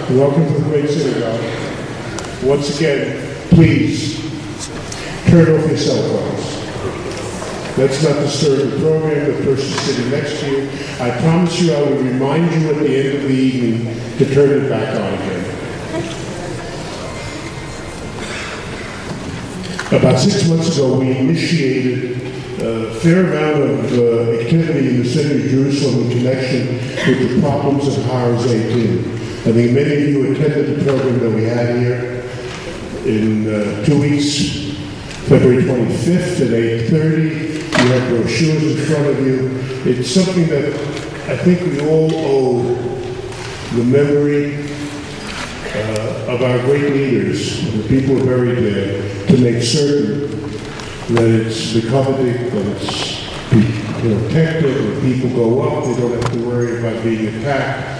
Welcome to the Great Synagogue. Once again, please turn off your cell phones. Let's not disturb the program, the person sitting next to you. I promise you I will remind you at the end of the evening to turn it back on again. About 6 months ago, we initiated a fair amount of activity in the city of Jerusalem in connection with the problems of Har's 18. I think many of you attended the program that we had here in 2 weeks, February 25th at 8:30. You have brochures in front of you. It's something that I think we all owe the memory of our great leaders, the people buried there, to make certain that it's recovered, that it's protected, that people go up, they don't have to worry about being attacked.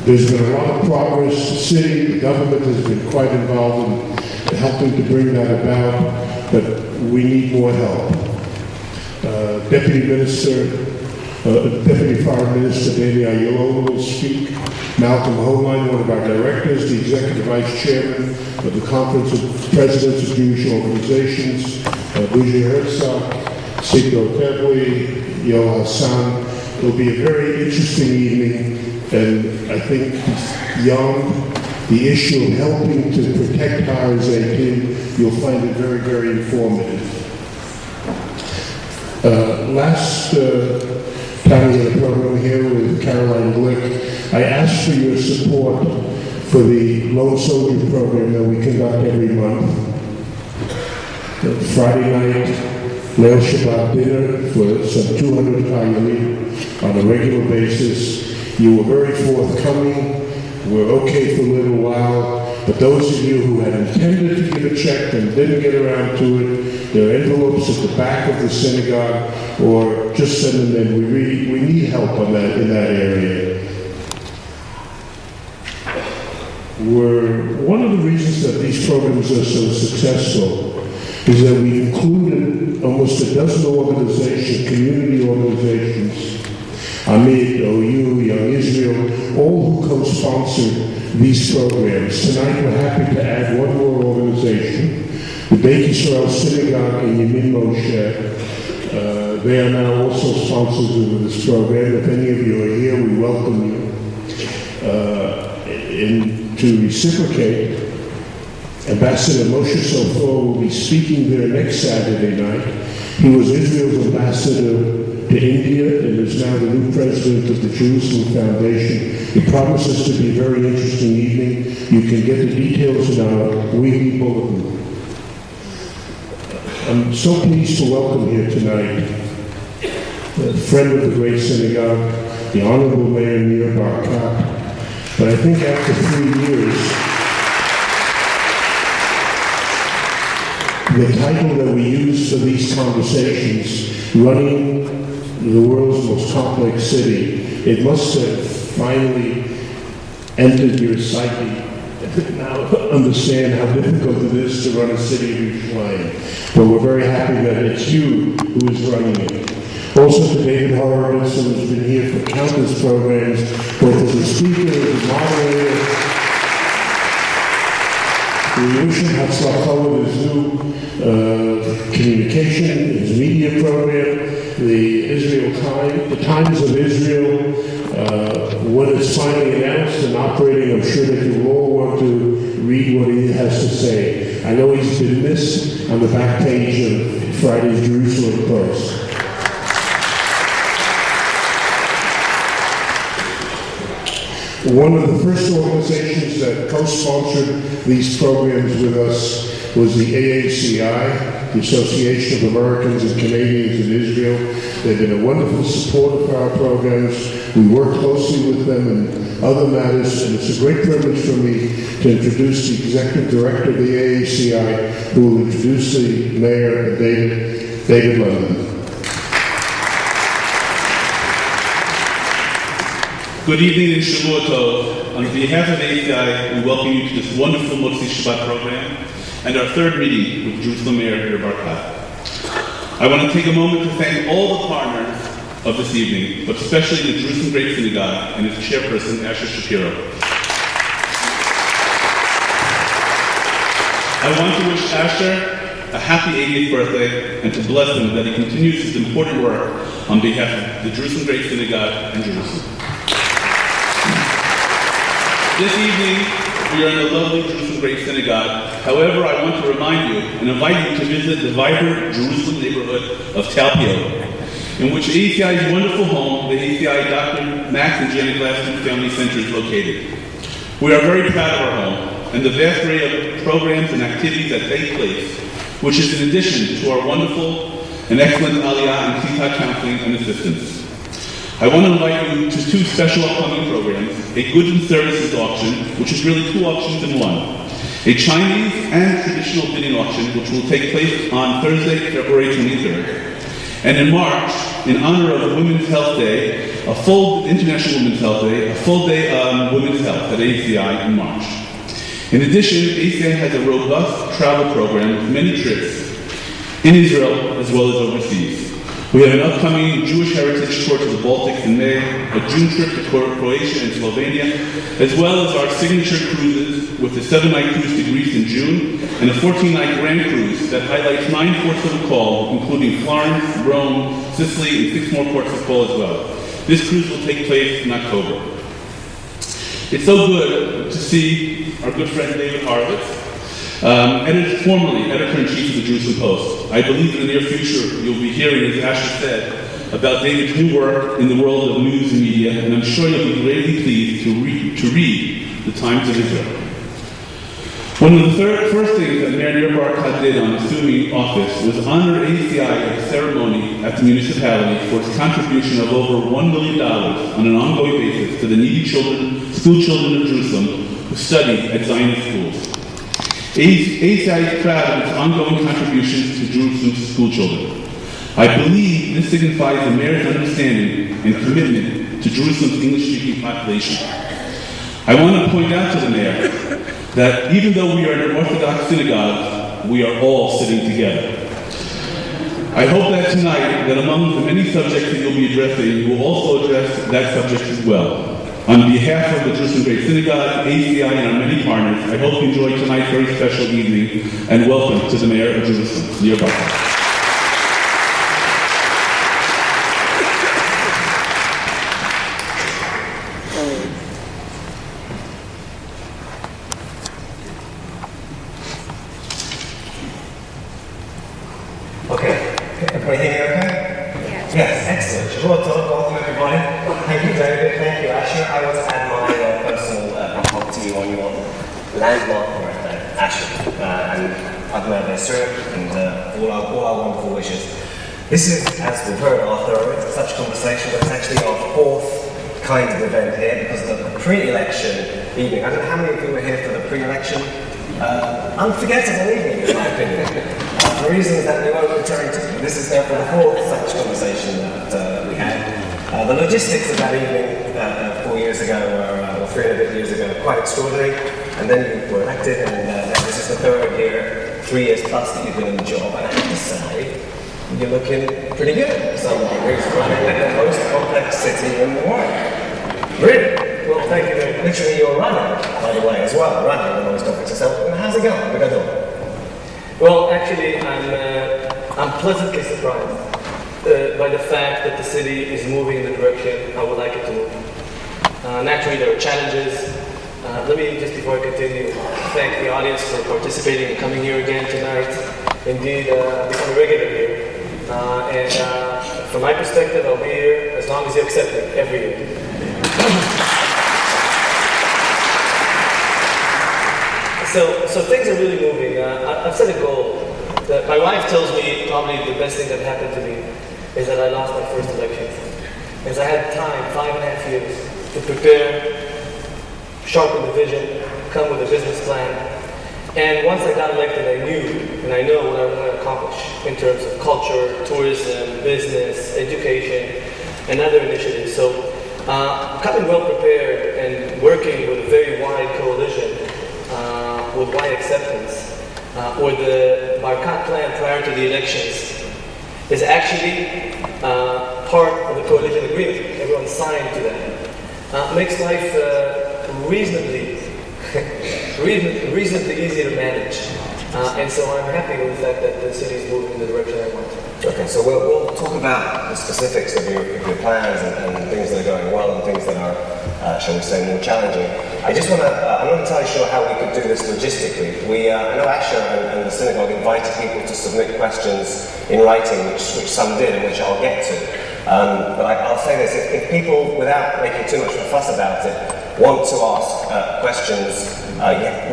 There's been a lot of progress. The city, the government has been quite involved in helping to bring that about, but we need more help. Deputy Foreign Minister Danny Ayala will speak. Malcolm Holine, one of our directors, the Executive Vice Chairman of the Conference of Presidents of Jewish Organizations, Bougie Herzog, Sigdo Tevli, Yo Hassan. It will be a very interesting evening, and I think beyond the issue of helping to protect Har's 18, you'll find it very, very informative. Last time we had a program here with Caroline Glick, I asked for your support for the Lone Soldier program that we conduct every month. Friday night, Leil Shabbat dinner for some 200 Chayalim on a regular basis. You were very forthcoming. We're okay for a little while. But those of you who had intended to give a check and didn't get around to it, there are envelopes at the back of the synagogue, or just send them in. We need help on that in that area. One of the reasons that these programs are so successful is that we included almost a dozen organizations, community organizations, Amid, OU, Young Israel, all who co-sponsored these programs. Tonight we're happy to add one more organization, the Beit Yisrael Synagogue in Yemin Moshe. They are now also sponsors of this program. If any of you are here, we welcome you. To reciprocate, Ambassador Moshe Sofor will be speaking there next Saturday night. He was Israel's ambassador to India and is now the new president of the Jerusalem Foundation. It promises to be a very interesting evening. You can get the details in our weekly bulletin. I'm so pleased to welcome here tonight a friend of the Great Synagogue, the Honorable Mayor Nir Barkat. But I think after 3 years, the title that we use for these conversations, running the world's most complex city, it must have finally entered your psyche. Now understand how difficult it is to run a city of Yerushalayim. But we're very happy that it's you who is running it. Also to David Horowitz, who has been here for countless programs, both as a speaker, as a moderator. We wish him Hatzlachah with his new communication, his media program, the Times of Israel. When it's finally announced and operating, I'm sure that you will all want to read what he has to say. I know he's been missed on the back page of Friday's Jerusalem Post. One of the first organizations that co-sponsored these programs with us was the AACI, the Association of Americans and Canadians in Israel. They've been a wonderful supporter of our programs. We work closely with them in other matters, and it's a great privilege for me to introduce the Executive Director of the AACI, who will introduce the Mayor, David London. Good evening and Shavua Tov. On behalf of ACI, we welcome you to this wonderful Motzi Shabbat program and our third meeting with Jerusalem Mayor Nir Barkat. I want to take a moment to thank all the partners of this evening, but especially the Jerusalem Great Synagogue and its chairperson, Asher Shapiro. I want to wish Asher a happy 80th birthday and to bless him that he continues his important work on behalf of the Jerusalem Great Synagogue and Jerusalem. This evening, we are in the lovely Jerusalem Great Synagogue. However, I want to remind you and invite you to visit the vibrant Jerusalem neighborhood of Talpiot, in which ACI's wonderful home, the ACI Dr. Max and Janet Glassman Family Center, is located. We are very proud of our home and the vast array of programs and activities that take place, which is in addition to our wonderful and excellent Aliyah and Klita counseling and assistance. I want to invite you to two special upcoming programs, a goods and services auction, which is really two auctions in one, a Chinese and traditional bidding auction, which will take place on Thursday, February 23rd. And in March, in honor of Women's Health Day, a full International Women's Health Day, a full day on women's health at ACI in March. In addition, ACI has a robust travel program with many trips in Israel as well as overseas. We have an upcoming Jewish heritage tour to the Baltics in May, a June trip to Croatia and Slovenia, as well as our signature cruises with the 7-night cruise to Greece in June and a 14-night grand cruise that highlights 9 ports of call, including Florence, Rome, Sicily, and 6 more ports of call as well. This cruise will take place in October. It's so good to see our good friend David Horowitz, formerly editor-in-chief of the Jerusalem Post. I believe in the near future you'll be hearing, as Asher said, about David's new work in the world of news and media, and I'm sure you'll be greatly pleased to read the Times of Israel. One of the first things that Mayor Barkat did on assuming office was honor ACI at a ceremony at the municipality for its contribution of over $1 million on an ongoing basis to the needy school children of Jerusalem who study at Zionist schools. ACI is proud of its ongoing contributions to Jerusalem's school children. I believe this signifies the mayor's understanding and commitment to Jerusalem's English-speaking population. I want to point out to the mayor that even though we are an Orthodox synagogue, we are all sitting together. I hope that tonight, that among the many subjects that you'll be addressing, you will also address that subject as well. On behalf of the Jerusalem Great Synagogue, ACI, and our many partners, I hope you enjoy tonight's very special evening, and welcome to the Mayor of Jerusalem, Nir Barkat. Okay. Can we hear you okay? Yes, excellent. Shavua Tov, welcome everybody. Thank you, David. Thank you, Asher. I want to add my personal bravado to you on your landmark birthday, Asher, and Adonai B'Yisrael, and all our wonderful wishes. This is, as we've heard, our third such conversation, but it's actually our fourth kind of event here because of the pre-election evening. I don't know how many of you were here for the pre-election. Unforgettable evening, in my opinion, for reasons that we won't return to. This is therefore the fourth such conversation that we had. The logistics of that evening 4 years ago, or 3 and a bit years ago, quite extraordinary. And then you were elected, and this is the third year, 3 years plus that you've been in the job. And I have to say, you're looking pretty good for someone who's running the most complex city in the world. Really? Well, thank you. Literally, you're running, by the way, as well. Running the most complex city. So, how's it going? Well, actually, I'm pleasantly surprised by the fact that the city is moving in the direction I would like it to move. Naturally, there are challenges. Let me, just before I continue, thank the audience for participating and coming here again tonight. Indeed, become a regular here. And from my perspective, I'll be here as long as you accept me, every year. So things are really moving. I've set a goal. That my wife tells me probably the best thing that happened to me is that I lost my first election. Because I had time, 5.5 years, to prepare, sharpen the vision, come with a business plan. And once I got elected, I knew and I know what I want to accomplish in terms of culture, tourism, business, education, and other initiatives. So coming well prepared and working with a very wide coalition with wide acceptance, or the Barkat plan prior to the elections is actually part of the coalition agreement. Everyone signed to that. Makes life reasonably easy to manage. And so I'm happy with the fact that the city is moving in the direction I want. Okay, so we'll talk about the specifics of your plans and things that are going well and things that are, shall we say, more challenging. I just want to, I'm not entirely sure how we could do this logistically. I know Asher and the Synagogue invited people to submit questions in writing, which some did and which I'll get to. But I'll say this, if people, without making too much of a fuss about it, want to ask questions,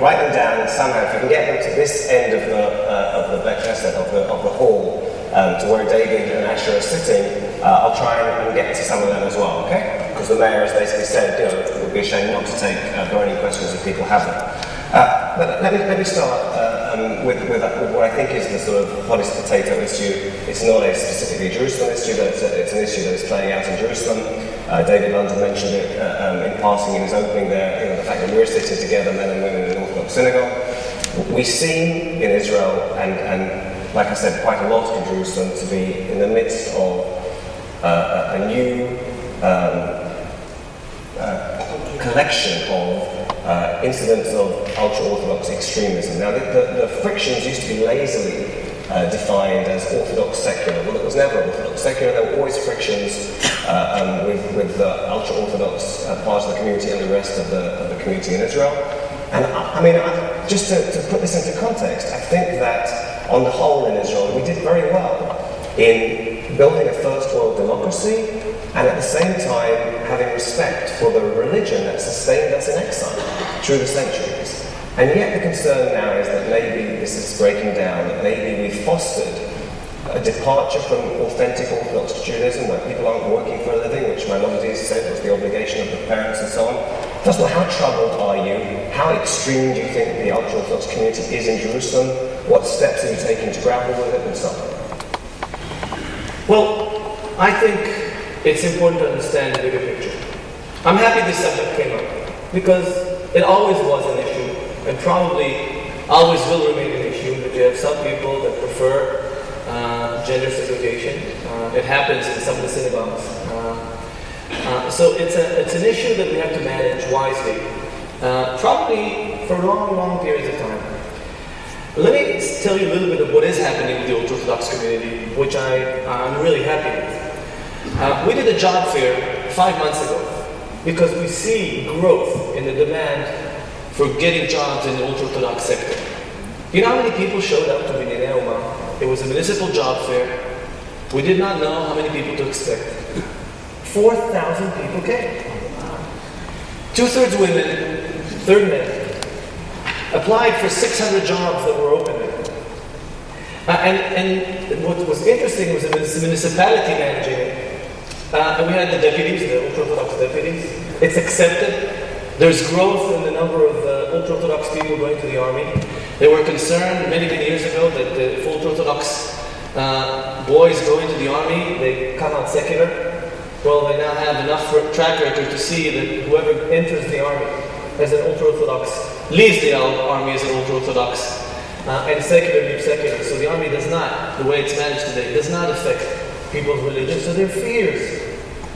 write them down, and somehow if you can get them to this end of the Bekneset, of the hall, to where David and Asher are sitting, I'll try and get to some of them as well, okay? Because the mayor has basically said, it would be a shame not to take burning questions if people have them. But let me start with what I think is the sort of hottest potato issue. It's not a specifically Jerusalem issue, but it's an issue that is playing out in Jerusalem. David London mentioned it in passing in his opening there, the fact that we're sitting together, men and women in the Orthodox Synagogue. We seem in Israel, and like I said, quite a lot in Jerusalem, to be in the midst of a new collection of incidents of ultra-Orthodox extremism. Now, the frictions used to be lazily defined as Orthodox secular. Well, it was never Orthodox secular. There were always frictions with the ultra-Orthodox part of the community and the rest of the community in Israel. And I mean, just to put this into context, I think that on the whole in Israel, we did very well in building a first world democracy and at the same time having respect for the religion that sustained us in exile through the centuries. And yet the concern now is that maybe this is breaking down, that maybe we fostered a departure from authentic Orthodox Judaism, where people aren't working for a living, which Maimonides said was the obligation of the parents and so on. First of all, how troubled are you? How extreme do you think the ultra-Orthodox community is in Jerusalem? What steps are you taking to grapple with it and so on? Well, I think it's important to understand the bigger picture. I'm happy this subject came up because it always was an issue and probably always will remain an issue, that you have some people that prefer gender segregation. It happens in some of the synagogues. So it's an issue that we have to manage wisely, probably for long periods of time. Let me tell you a little bit of what is happening with the ultra-Orthodox community, which I'm really happy with. We did a job fair 5 months ago because we see growth in the demand for getting jobs in the ultra-Orthodox sector. You know how many people showed up to Binyanei Uma? It was a municipal job fair. We did not know how many people to expect. 4,000 people came. 2/3 women, 1/3 men. Applied for 600 jobs that were open there. And what was interesting was the municipality managing it. And we had the deputies, the ultra-Orthodox deputies. It's accepted. There's growth in the number of ultra-Orthodox people going to the army. They were concerned many years ago that if ultra-Orthodox boys go into the army, they come out secular. Well, they now have enough track record to see that whoever enters the army as an ultra-Orthodox leaves the army as an ultra-Orthodox, and secular leaves secular. So the army does not, the way it's managed today, does not affect people's religion. So their fears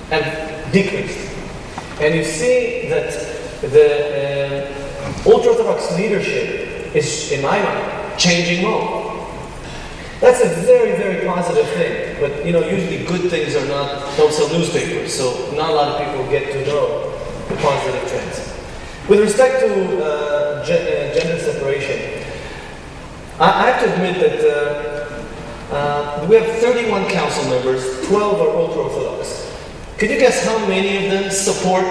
have decreased. And you see that the ultra-Orthodox leadership is, in my mind, changing mode. That's a very positive thing. But usually good things don't sell newspapers, so not a lot of people get to know the positive trends. With respect to gender separation, I have to admit that we have 31 council members, 12 are ultra-Orthodox. Could you guess how many of them support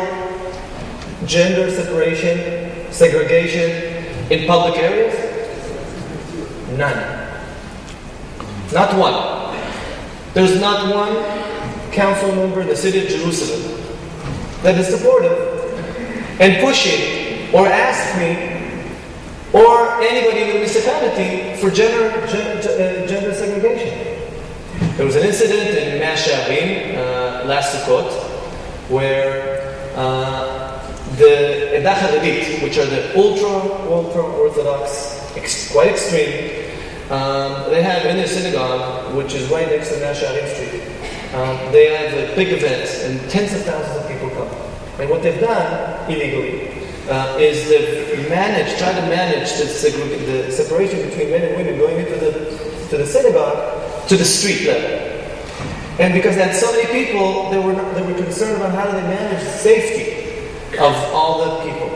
gender separation, segregation in public areas? None. Not one. There's not one council member in the city of Jerusalem that is supportive and pushing or ask me or anybody in the municipality for gender segregation. There was an incident in Mea Shearim last Sukkot where the Edah Haredit, which are the ultra-Orthodox, quite extreme, they have in their synagogue, which is right next to Mea Shearim Street, they have a big event and tens of thousands of people come. And what they've done illegally is try to manage the separation between men and women going into the synagogue to the street level. And because they had so many people, they were concerned about how do they manage the safety of all the people.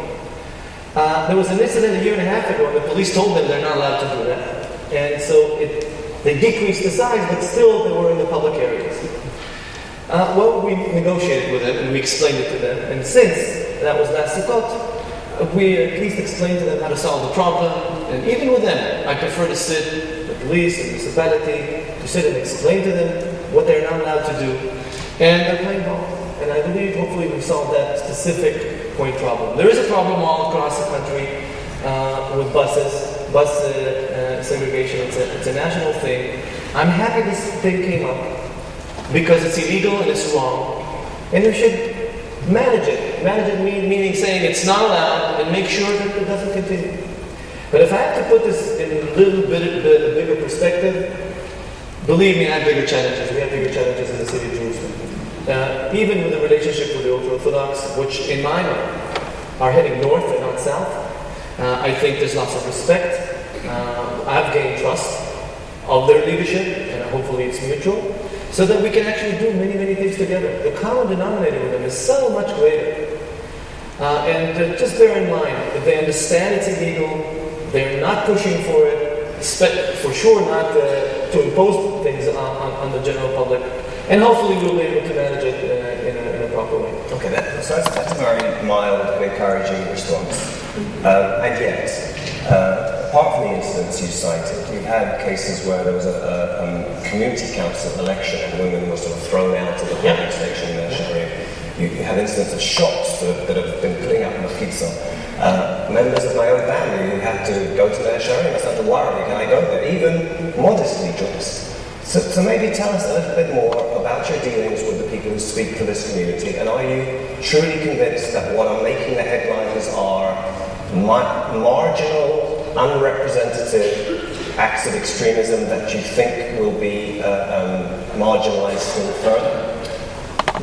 There was an incident a year and a half ago, and the police told them they're not allowed to do that. And so they decreased the size, but still they were in the public areas. Well, we negotiated with them, and we explained it to them. And since that was last Sukkot, we at least explained to them how to solve the problem. And even with them, I prefer to sit, the police and the municipality, to sit and explain to them what they're not allowed to do. And they're playing ball. And I believe, hopefully, we've solved that specific point problem. There is a problem all across the country with bus segregation. It's a national thing. I'm happy this thing came up because it's illegal and it's wrong. And we should manage it. Manage it meaning saying it's not allowed and make sure that it doesn't continue. But if I have to put this in a little bit a bigger perspective, believe me, I have bigger challenges. We have bigger challenges in the city of Jerusalem. Even with the relationship with the ultra-Orthodox, which in my mind are heading north and not south, I think there's lots of respect. I've gained trust of their leadership, and hopefully it's mutual, so that we can actually do many, many things together. The common denominator with them is so much greater. And just bear in mind that they understand it's illegal, they're not pushing for it, for sure not to impose things on the general public, and hopefully we'll be able to manage it in a proper way. Okay, that's a very mild and encouraging response. And yet, apart from the incidents you cited, you've had cases where there was a community council election and women were sort of thrown out of the polling station in their sharia. You had incidents of shops that have been putting up machitza. Members of my own family who had to go to their sharia and I started to worry, can I go there? Even modestly dressed. So maybe tell us a little bit more about your dealings with the people who speak for this community, and are you truly convinced that what are making the headlines are marginal, unrepresentative acts of extremism that you think will be marginalized still further?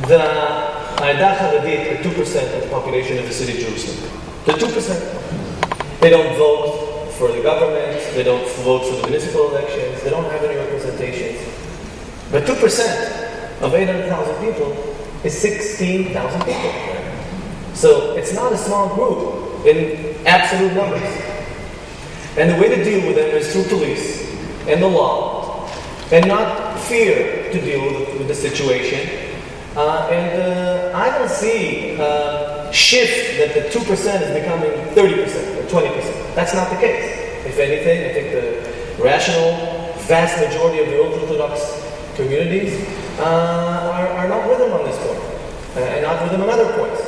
The Aida Haradit are 2% of the population of the city of Jerusalem. They're 2%. They don't vote for the government, they don't vote for the municipal elections, they don't have any representations. But 2% of 800,000 people is 16,000 people. So it's not a small group in absolute numbers. And the way to deal with them is through police and the law, and not fear to deal with the situation. I don't see shift that the 2% is becoming 30% or 20%. That's not the case. If anything, I think the rational, vast majority of the ultra-Orthodox communities are not with them on this point, and not with them on other points.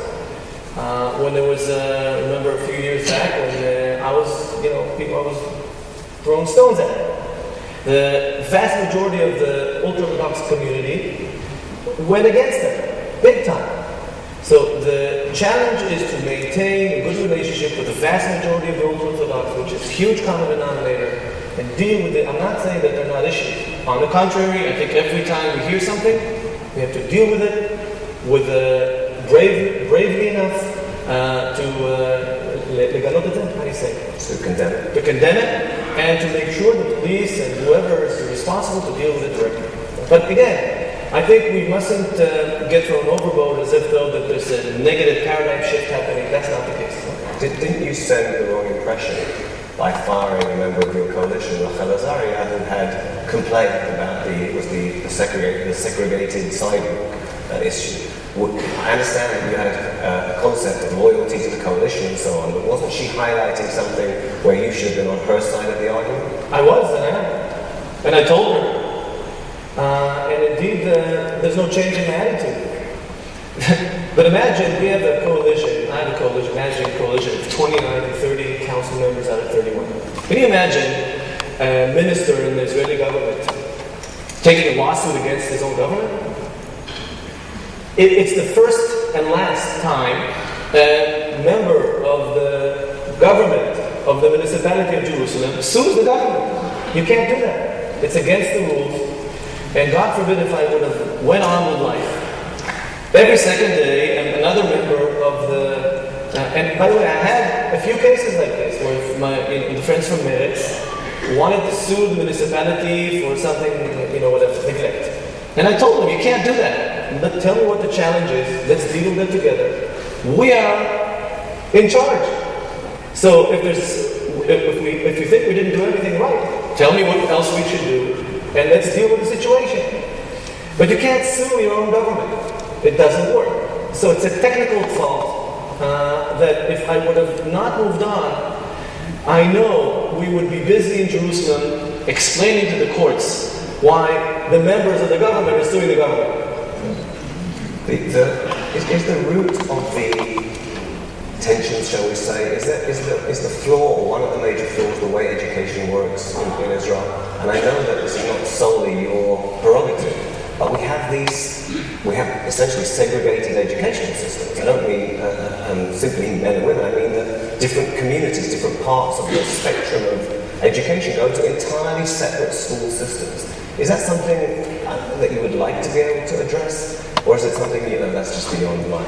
When there was, remember a few years back when I was throwing stones at them. The vast majority of the ultra-Orthodox community went against them, big time. So the challenge is to maintain a good relationship with the vast majority of the ultra-Orthodox, which is a huge common denominator, and deal with it. I'm not saying that they're not issues. On the contrary, I think every time we hear something, we have to deal with it with bravely enough to condemn it. To condemn it, and to make sure the police and whoever is responsible to deal with it directly. But again, I think we mustn't get thrown overboard as if though that there's a negative paradigm shift happening. That's not the case. Didn't you send the wrong impression by firing a member of your coalition, Rachel Azaria, who had complained about the segregated sidewalk issue? I understand that you had a concept of loyalty to the coalition and so on, but wasn't she highlighting something where you should have been on her side of the argument? I was, and I am. And I told her. And indeed, there's no change in my attitude. But imagine we have a coalition, I have a coalition, managing a coalition of 29 to 30 council members out of 31. Can you imagine a minister in the Israeli government taking a lawsuit against his own government? It's the first and last time a member of the government of the municipality of Jerusalem sues the government. You can't do that. It's against the rules. And God forbid if I would have went on with life. Every second day, another member of the and by the way, I had a few cases like this where the friends from Meretz wanted to sue the municipality for something, whatever, neglect. And I told them, you can't do that. But tell me what the challenge is. Let's deal with it together. We are in charge. So if you think we didn't do anything right, tell me what else we should do, and let's deal with the situation. But you can't sue your own government. It doesn't work. So it's a technical fault that if I would have not moved on, I know we would be busy in Jerusalem explaining to the courts why the members of the government are suing the government. Is the root of the tensions, shall we say, is the flaw, or one of the major flaws, the way education works in Israel? And I know that this is not solely your prerogative, but we have essentially segregated educational systems. I don't mean simply men and women. I mean that different communities, different parts of the spectrum of education go to entirely separate school systems. Is that something that you would like to be able to address, or is it something that's just beyond my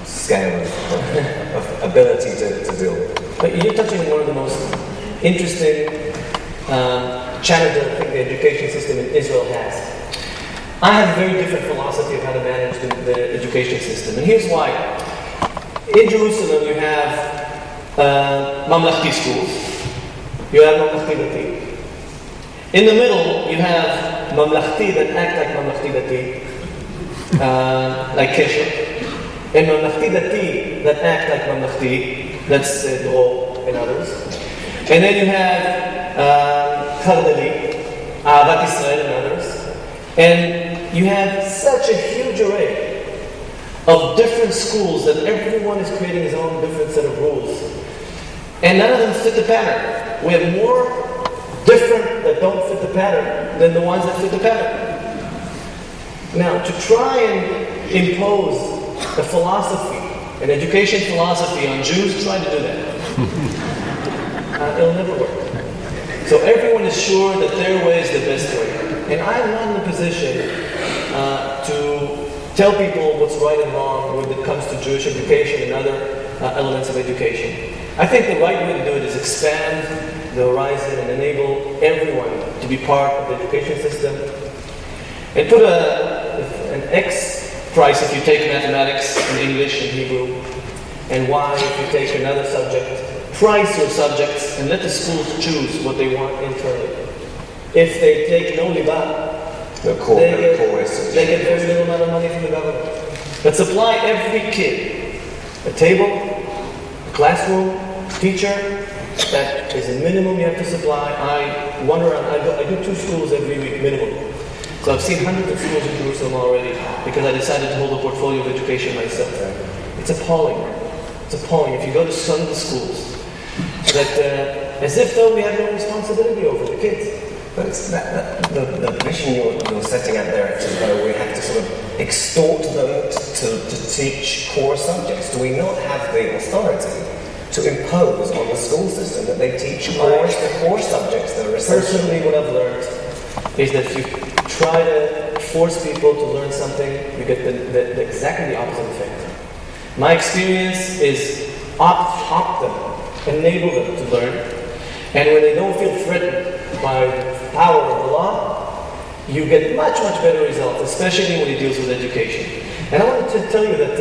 scale of ability to deal with? But you're touching on one of the most interesting challenges I think the education system in Israel has. I have a very different philosophy of how to manage the education system, and here's why. In Jerusalem, you have Mamlechti schools. You have Mamlechti Dati. In the middle, you have Mamlechti that act like Mamlechti Dati, like Keshet, and Mamlechti Dati that act like Mamlechti, that's Dro and others. And then you have Chardali, Ahavat Israel and others. And you have such a huge array of different schools that everyone is creating his own different set of rules. And none of them fit the pattern. We have more different that don't fit the pattern than the ones that fit the pattern. Now, to try and impose a philosophy, an education philosophy on Jews, try to do that. It'll never work. So everyone is sure that their way is the best way. And I'm not in a position to tell people what's right and wrong when it comes to Jewish education and other elements of education. I think the right way to do it is expand the horizon and enable everyone to be part of the education system. And put an X price if you take mathematics and English and Hebrew, and Y if you take another subject. Price your subjects and let the schools choose what they want internally. If they take no liba, they get very little amount of money from the government. But supply every kid a table, a classroom, teacher. That is a minimum you have to supply. I wander around. I do 2 schools every week, minimum. So I've seen hundreds of schools in Jerusalem already because I decided to hold a portfolio of education myself. It's appalling. It's appalling. If you go to Sunday schools, that as if though we have no responsibility over the kids. But it's the vision you're setting out there, it's as though we have to sort of extort them to teach core subjects. Do we not have the authority to impose on the school system that they teach the core subjects that are essential? Personally, what I've learned is that if you try to force people to learn something, you get the exactly the opposite effect. My experience is opt them, enable them to learn, and when they don't feel threatened by the power of the law, you get much, much better results, especially when it deals with education. And I wanted to tell you that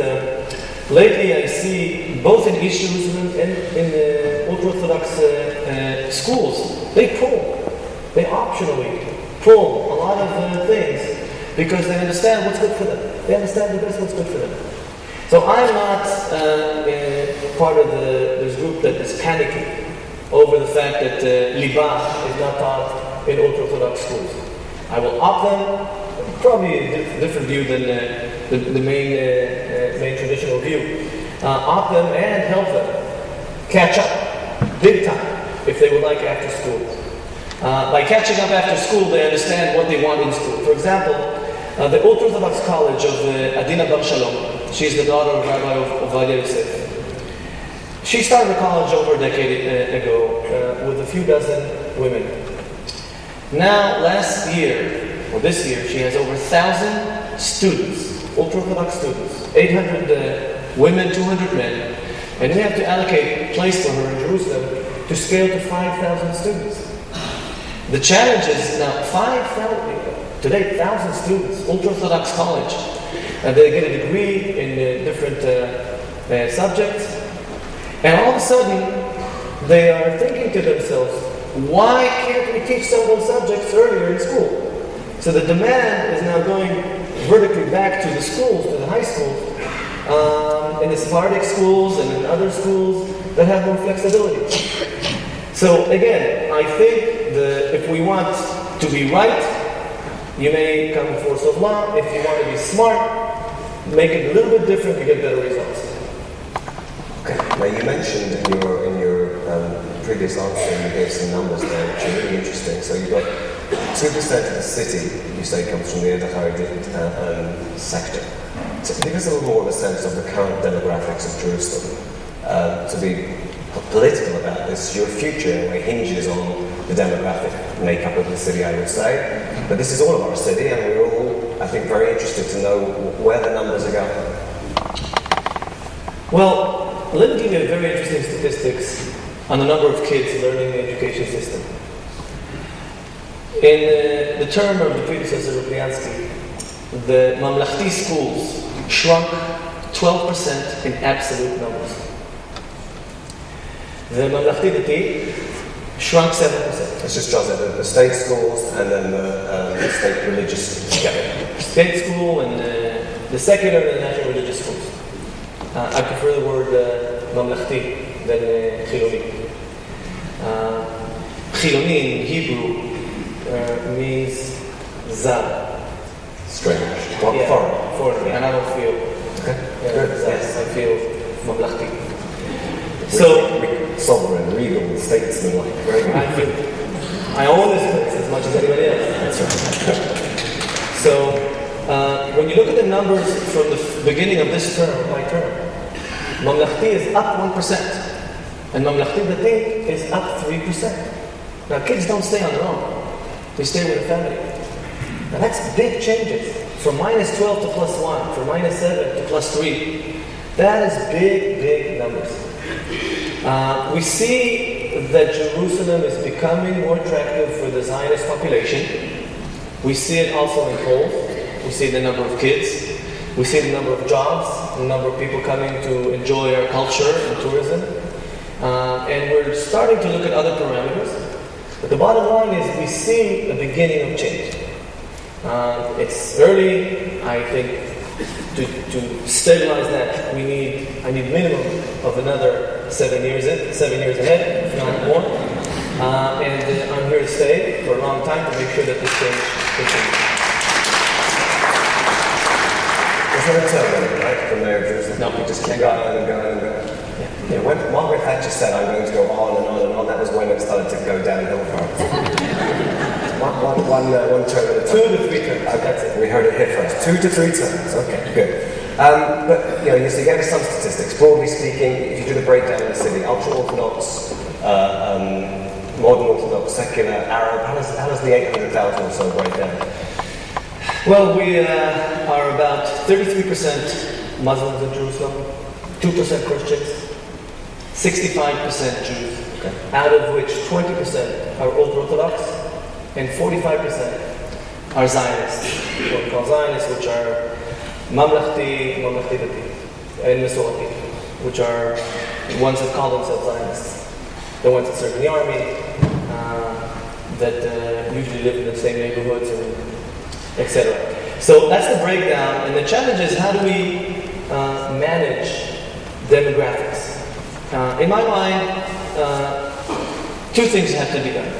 lately I see, both in East Jerusalem and in the ultra-Orthodox schools, they optionally pull a lot of things because they understand what's good for them. They understand the best what's good for them. So I'm not part of this group that is panicking over the fact that Liba is not taught in ultra-Orthodox schools. I will opt them, probably a different view than the main traditional view. Opt them and help them catch up big time if they would like after school. By catching up after school, they understand what they want in school. For example, the Ultra-Orthodox College of Adina Bar Shalom, she's the daughter of Rabbi Ovadia Yosef. She started the college over a decade ago with a few dozen women. Now, last year, or this year, she has over 1,000 students, Ultra-Orthodox students, 800 women 200 men, and we have to allocate place for her in Jerusalem to scale to 5,000 students. The challenge is now 5,000, today 1,000 students, ultra-Orthodox college. They get a degree in different subjects, and all of a sudden they are thinking to themselves, why can't we teach some of those subjects earlier in school? So the demand is now going vertically back to the schools, to the high schools, in the Sephardic schools and in other schools that have more flexibility. So again, I think if we want to be right, you may come with force of law. If you want to be smart, make it a little bit different, you get better results. Okay. Now you mentioned in your previous answer, you gave some numbers there, which are really interesting. So you've got 2% of the city, you say, comes from the Haredi sector. So give us a little more of a sense of the current demographics of Jerusalem. To be political about this, your future in a way hinges on the demographic makeup of the city, I would say. But this is all of our city, and we're all, I think, very interested to know where the numbers are going. Well, let me give you a very interesting statistics on the number of kids learning the education system. In the term of the predecessor of Briansky, the Mamlachti schools shrunk 12% in absolute numbers. The Mamlachti Dati shrunk 7%. It's just the state schools and then the state religious together. State school and the secular and the national religious schools. I prefer the word Mamlachti than Chiloni. Chiloni in Hebrew means Zad. Strange. Yeah, foreign. And I don't feel. Good. Yes, I feel Mamlachti. So sovereign, regal, statesman-like. Very good. I own this place as much as anybody else. That's right. So when you look at the numbers from the beginning of this term, my term, Mamlachti is up 1%, and Mamlachti Dati is up 3%. Now kids don't stay on their own; they stay with a family. Now that's big changes. From -12 to +1, from -7 to +3. That is big numbers. We see that Jerusalem is becoming more attractive for the Zionist population. We see it also in polls. We see the number of kids. We see the number of jobs, the number of people coming to enjoy our culture and tourism. And we're starting to look at other parameters. But the bottom line is we see a beginning of change. It's early, I think. To stabilize that, I need minimum of another 7 years ahead, if not more. And I'm here to stay for a long time to make sure that this change continues. There's no turn, right, from Mayor of Jerusalem? No, you just keep going and going and going. Yeah. When Margaret Thatcher said, I'm going to go on and on and on, that was when it started to go downhill for us. One term at a time. 2 to 3 terms. Okay, that's it. We heard it here first. 2 to 3 terms. Okay, good. But you gave us some statistics. Broadly speaking, if you do the breakdown of the city, ultra-Orthodox, modern Orthodox, secular, Arab, how does the 800,000 or so break down? Well, we are about 33% Muslims in Jerusalem, 2% Christians, 65% Jews, out of which 20% are ultra-Orthodox, and 45% are Zionists, what we call Zionists, which are Mamlachti Dati, and Masorti, which are ones that call themselves Zionists. The ones that serve in the army, that usually live in the same neighborhoods, and etc. So that's the breakdown, and the challenge is how do we manage demographics? In my mind, 2 things have to be done.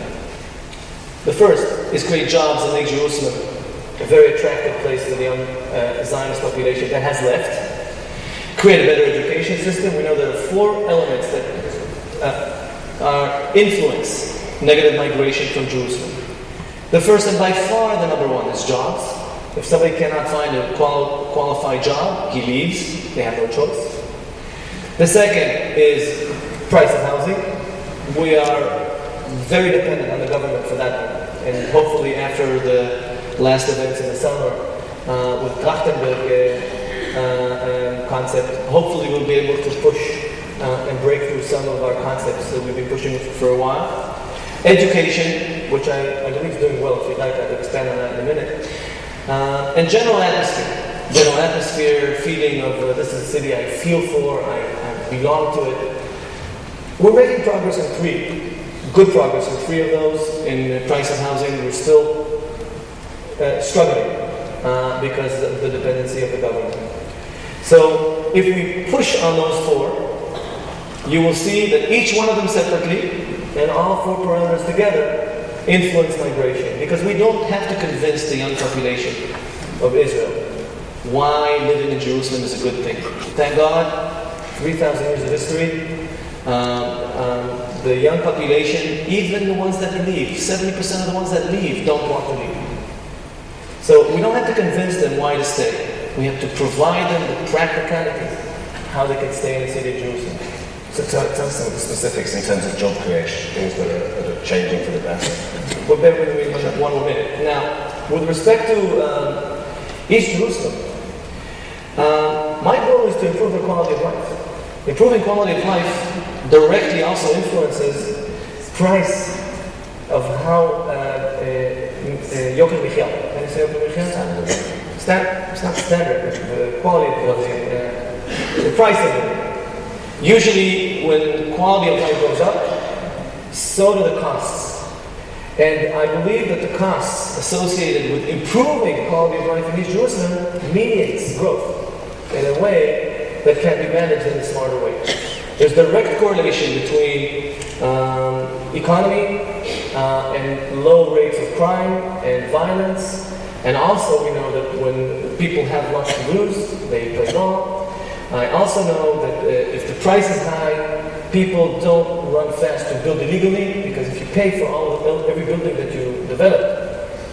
The first is create jobs and make Jerusalem a very attractive place for the young Zionist population that has left. Create a better education system. We know there are 4 elements that influence negative migration from Jerusalem. The first and by far the number 1 is jobs. If somebody cannot find a qualified job, he leaves. They have no choice. The second is price of housing. We are very dependent on the government for that. And hopefully after the last events in the summer with Trachtenberg concept. Hopefully we'll be able to push and break through some of our concepts that we've been pushing for a while. Education, which I believe is doing well. If you'd like, I'll expand on that in a minute. And general atmosphere, feeling of this is a city I feel for, I belong to it. We're making progress in good progress in three of those. In price of housing, we're still struggling because of the dependency of the government. So if we push on those four, you will see that each one of them separately and all four parameters together influence migration. Because we don't have to convince the young population of Israel why living in Jerusalem is a good thing. Thank God, 3,000 years of history. The young population, even the ones that leave, 70% of the ones that leave don't want to leave. So we don't have to convince them why to stay. We have to provide them the practicalities, how they can stay in the city of Jerusalem. So tell us some of the specifics in terms of job creation, things that are changing for the better. Well, bear with me one more minute. Now, with respect to East Jerusalem, my goal is to improve the quality of life. Improving quality of life directly also influences price of how Yoker Michel. Can you say Yoker Michel? It's not standard. The quality of the price of it. Usually, when quality of life goes up, so do the costs. And I believe that the costs associated with improving quality of life in East Jerusalem mediates growth in a way that can be managed in a smarter way. There's direct correlation between economy and low rates of crime and violence. And also we know that when people have lots to lose, they play ball. I also know that if the price is high, people don't run fast to build illegally, because if you pay for every building that you develop,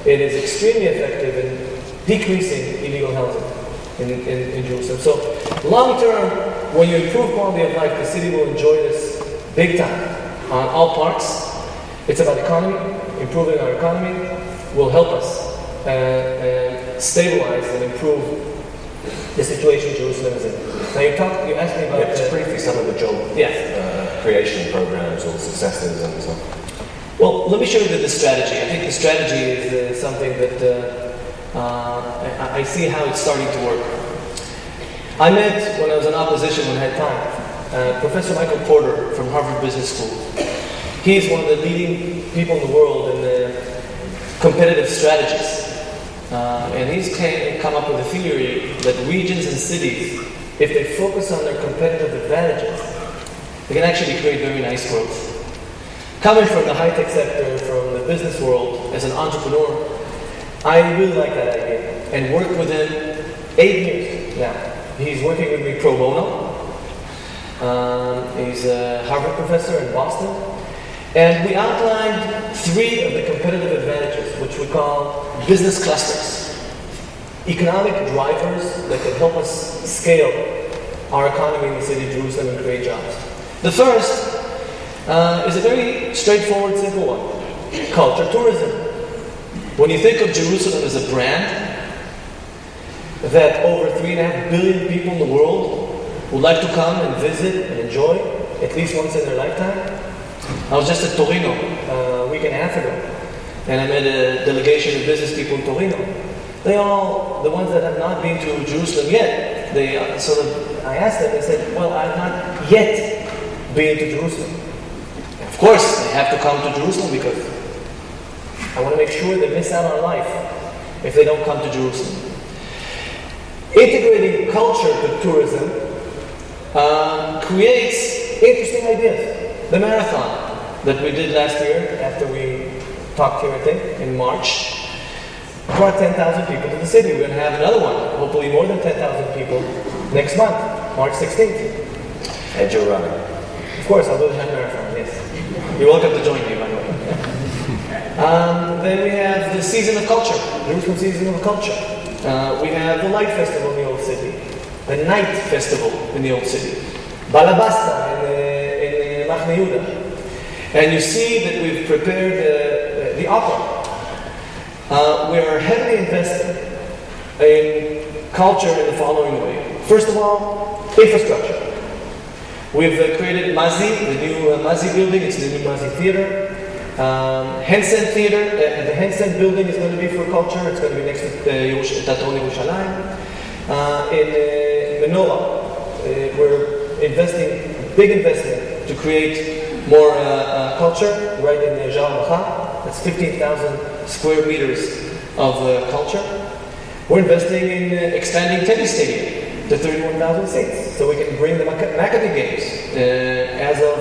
it is extremely effective in decreasing illegal housing in Jerusalem. So long term, when you improve quality of life, the city will enjoy this big time on all parts. It's about economy. Improving our economy will help us stabilize and improve the situation Jerusalem is in. Now you asked me about just briefly some of the job creation programs or successes and so on. Well, let me show you the strategy. I think the strategy is something that I see how it's starting to work. I met, when I was in opposition, when I had time, Professor Michael Porter from Harvard Business School. He's one of the leading people in the world in the competitive strategies. And he's come up with a theory that regions and cities, if they focus on their competitive advantages, they can actually create very nice growth. Coming from the high-tech sector, from the business world, as an entrepreneur, I really like that idea and worked with him 8 years now. He's working with me pro bono. He's a Harvard professor in Boston. And we outlined 3 of the competitive advantages, which we call business clusters. Economic drivers that can help us scale our economy in the city of Jerusalem and create jobs. The first is a very straightforward, simple one. Culture tourism. When you think of Jerusalem as a brand that over 3.5 billion people in the world would like to come and visit and enjoy at least once in their lifetime. I was just at Torino a week and a half ago, and I met a delegation of business people in Torino. They all, the ones that have not been to Jerusalem yet, I asked them, they said, well, I have not yet been to Jerusalem. And of course, they have to come to Jerusalem because I want to make sure they miss out on life if they don't come to Jerusalem. Integrating culture to tourism creates interesting ideas. The marathon that we did last year, after we talked here, I think, in March, brought 10,000 people to the city. We're going to have another one, hopefully more than 10,000 people, next month, March 16th. And you're running. Of course, I'll do the half marathon, yes. You're welcome to join me, by the way. Then we have the season of culture, Jerusalem season of culture. We have the Light Festival in the Old City, the Night Festival in the Old City, Balabasta in Machne Yehuda. And you see that we've prepared the opera. We are heavily invested in culture in the following way. First of all, infrastructure. We've created Mazi, the new Mazi building. It's the new Mazi Theater. Hensen Theater. The Hensen building is going to be for culture. It's going to be next to Teatron Yerushalayim. In Menorah, we're investing, big investment to create more culture right in Jar Macha. That's 15,000 square meters of culture. We're investing in expanding tennis stadium to 31,000 seats, so we can bring the Maccabi games as of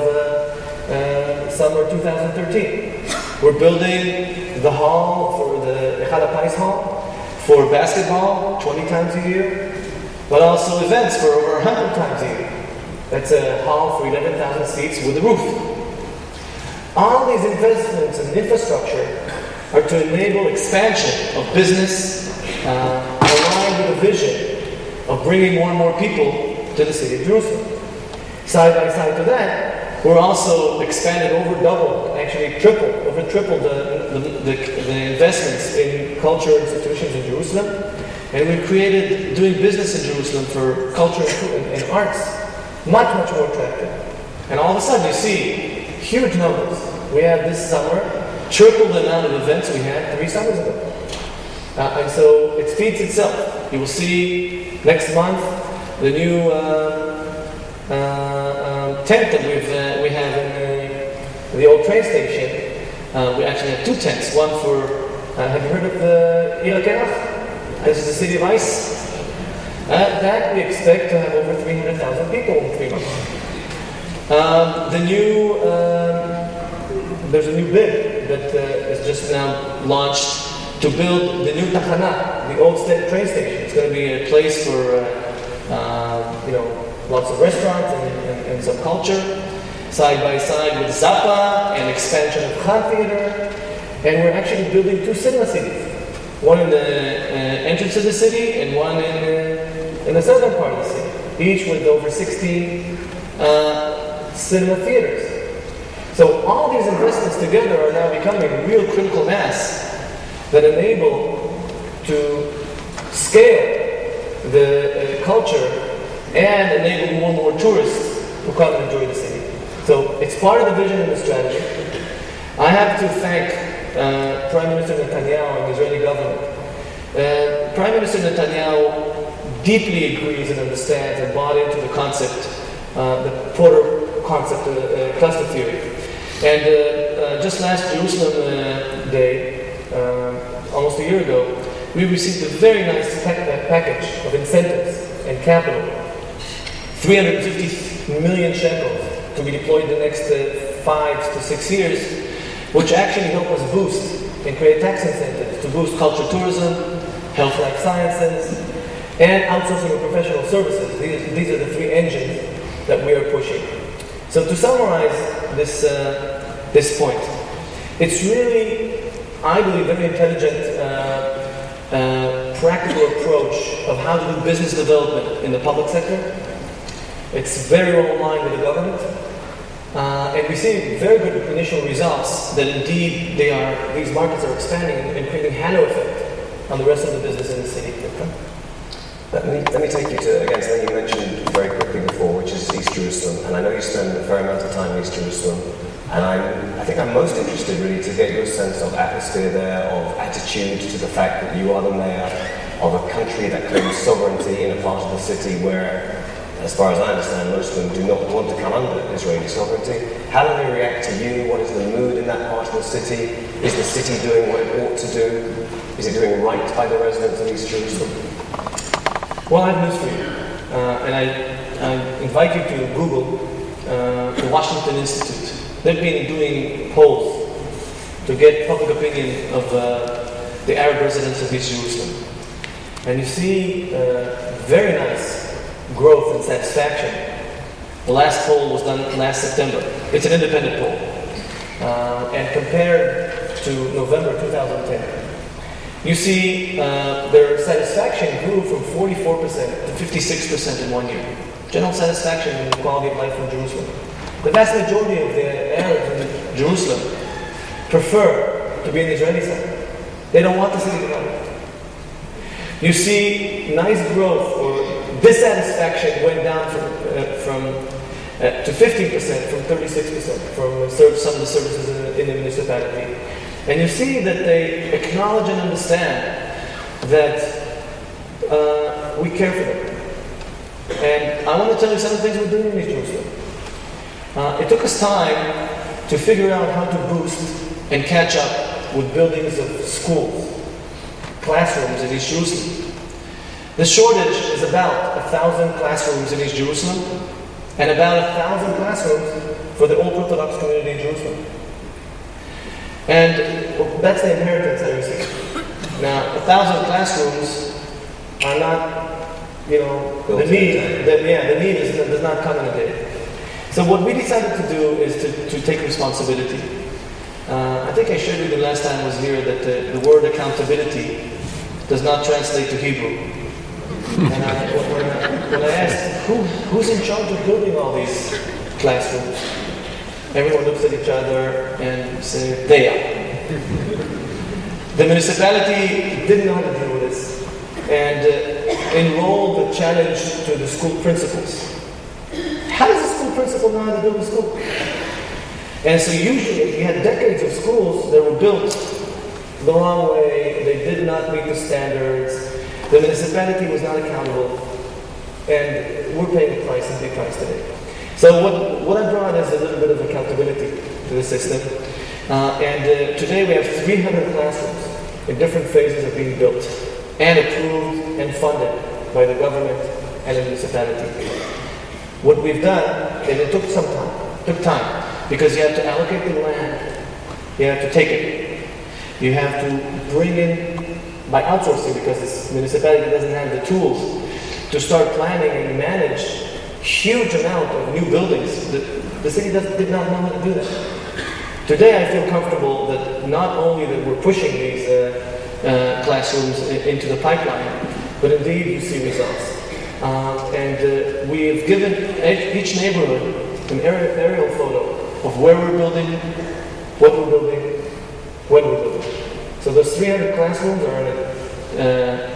summer 2013. We're building the hall for the Echad HaPais hall for basketball 20 times a year, but also events for over 100 times a year. That's a hall for 11,000 seats with a roof. All these investments in infrastructure are to enable expansion of business aligned with a vision of bringing more and more people to the city of Jerusalem. Side by side to that, we're also expanded over tripled the investments in cultural institutions in Jerusalem. And we've created doing business in Jerusalem for culture and arts much more attractive. And all of a sudden you see huge numbers. We have this summer triple the amount of events we had 3 summers ago. And so it feeds itself. You will see next month the new tent that we have in the old train station. We actually have 2 tents. One for, have you heard of the Irakerach? This is the city of ice. That we expect to have over 300,000 people in 3 months. There's a new bid that is just now launched to build the new Tachana, the old train station. It's going to be a place for lots of restaurants and some culture, side by side with Zappa and expansion of Khan Theater. And we're actually building 2 cinema cities. One in the entrance of the city and one in the southern part of the city, each with over 16 cinema theaters. So all these investments together are now becoming a real critical mass that enable to scale the culture and enable more and more tourists who come and enjoy the city. So it's part of the vision and the strategy. I have to thank Prime Minister Netanyahu and the Israeli government. Prime Minister Netanyahu deeply agrees and understands and bought into the concept, the Porter concept, cluster theory. And just last Jerusalem Day, almost a year ago, we received a very nice package of incentives and capital, 350 million shekels to be deployed in the next 5 to 6 years, which actually help us boost and create tax incentives to boost culture tourism, health life sciences, and outsourcing of professional services. These are the 3 engines that we are pushing. So to summarize this point, it's really, I believe, very intelligent, practical approach of how to do business development in the public sector. It's very well aligned with the government. And we see very good initial results that indeed these markets are expanding and creating halo effect on the rest of the business in the city. Let me take you to, again, something you mentioned very quickly before, which is East Jerusalem. And I know you spend a fair amount of time in East Jerusalem. And I think I'm most interested really to get your sense of atmosphere there, of attitude to the fact that you are the mayor of a country that claims sovereignty in a part of the city where, as far as I understand, most of them do not want to come under Israeli sovereignty. How do they react to you? What is the mood in that part of the city? Is the city doing what it ought to do? Is it doing right by the residents of East Jerusalem? Well, I have news for you. And I invite you to Google the Washington Institute. They've been doing polls to get public opinion of the Arab residents of East Jerusalem. And you see very nice growth and satisfaction. The last poll was done last September. It's an independent poll. And compared to November 2010, you see their satisfaction grew from 44% to 56% in 1 year. General satisfaction and quality of life in Jerusalem. The vast majority of the Arabs in Jerusalem prefer to be in the Israeli side. They don't want the city development. You see nice growth, or dissatisfaction went down to 15% from 36% from some of the services in the municipality. And you see that they acknowledge and understand that we care for them. And I want to tell you some of the things we're doing in East Jerusalem. It took us time to figure out how to boost and catch up with buildings of schools, classrooms in East Jerusalem. The shortage is about 1,000 classrooms in East Jerusalem and about 1,000 classrooms for the Orthodox community in Jerusalem. And that's the inheritance that we see. Now, 1,000 classrooms are not, the need does not come in a day. So what we decided to do is to take responsibility. I think I showed you the last time I was here that the word accountability does not translate to Hebrew. And when I asked, who's in charge of building all these classrooms? Everyone looks at each other and say, they are. The municipality didn't know how to deal with this and enrolled the challenge to the school principals. How does the school principal know how to build a school? And so usually you had decades of schools that were built the wrong way, they did not meet the standards, the municipality was not accountable, and we're paying the price, a big price today. So what I brought is a little bit of accountability to the system. And today we have 300 classrooms in different phases of being built and approved and funded by the government and the municipality. What we've done, and it took time, because you have to allocate the land, you have to take it, you have to bring in, by outsourcing, because this municipality doesn't have the tools to start planning and manage huge amount of new buildings. The city did not know how to do that. Today I feel comfortable that not only that we're pushing these classrooms into the pipeline, but indeed you see results. And we've given each neighborhood an aerial photo of where we're building, what we're building, when we're building. So those 300 classrooms are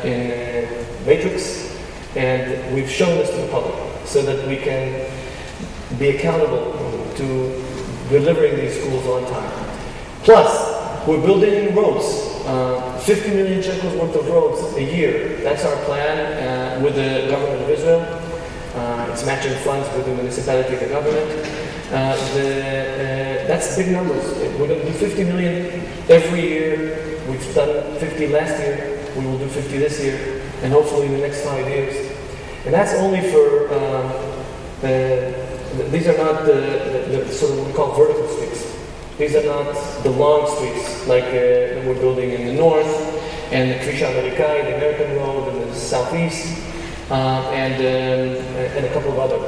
in matrix, and we've shown this to the public so that we can be accountable to delivering these schools on time. Plus, we're building roads, 50 million shekels worth of roads a year. That's our plan with the government of Israel. It's matching funds with the municipality and the government. That's big numbers. We're going to do 50 million every year. We've done 50 last year. We will do 50 this year, and hopefully in the next 5 years. And that's only for, these are not the sort of what we call vertical streets. These are not the long streets like we're building in the north, and the Krish Amerikai, the American Road in the southeast, and a couple of other.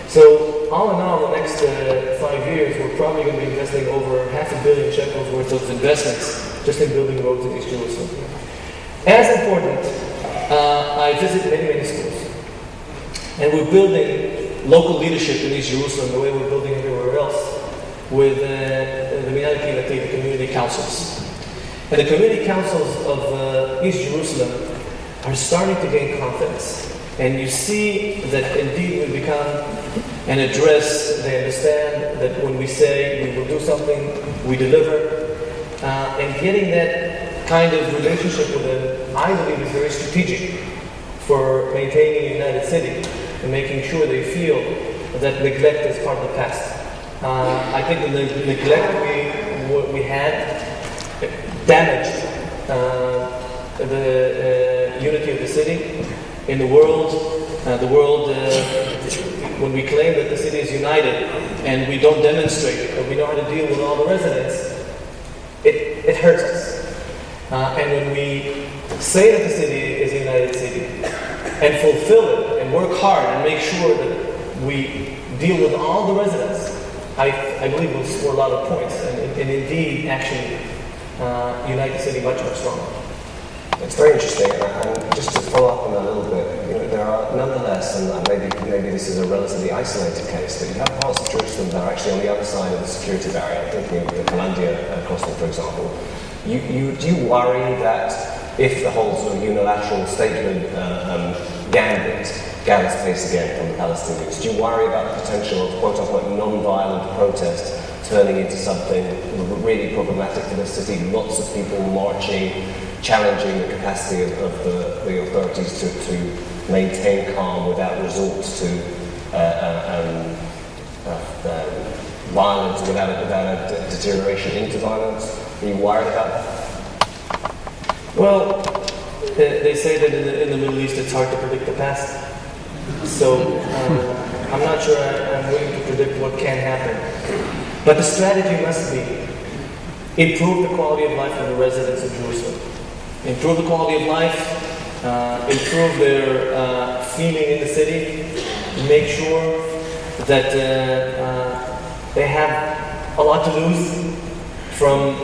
So all in all, the next 5 years, we're probably going to be investing over 500 million shekels worth of investments just in building roads in East Jerusalem. As important, I visit many schools. And we're building local leadership in East Jerusalem the way we're building everywhere else with the Minyan Kehilati, the community councils. And the community councils of East Jerusalem are starting to gain confidence. And you see that indeed we become an address. They understand that when we say we will do something, we deliver. And getting that kind of relationship with them, I believe, is very strategic for maintaining a united city and making sure they feel that neglect is part of the past. I think the neglect we had damaged the unity of the city. In the world, when we claim that the city is united and we don't demonstrate or we know how to deal with all the residents, it hurts us. And when we say that the city is a united city and fulfill it and work hard and make sure that we deal with all the residents, I believe we'll score a lot of points and indeed actually unite the city much stronger. It's very interesting, and just to follow up on that a little bit, there are nonetheless, and maybe this is a relatively isolated case, but you have parts of Jerusalem that are actually on the other side of the security barrier. I'm thinking of the Calandia crossing, for example. Do you worry that if the whole sort of unilateral statement gambit gathers pace again from the Palestinians? Do you worry about the potential of quote-unquote non-violent protest turning into something really problematic for the city? Lots of people marching, challenging the capacity of the authorities to maintain calm without resort to violence, without a deterioration into violence. Are you worried about that? Well, they say that in the Middle East it's hard to predict the past. So I'm not sure I'm willing to predict what can happen. But the strategy must be improve the quality of life of the residents of Jerusalem. Improve the quality of life, improve their feeling in the city, make sure that they have a lot to lose from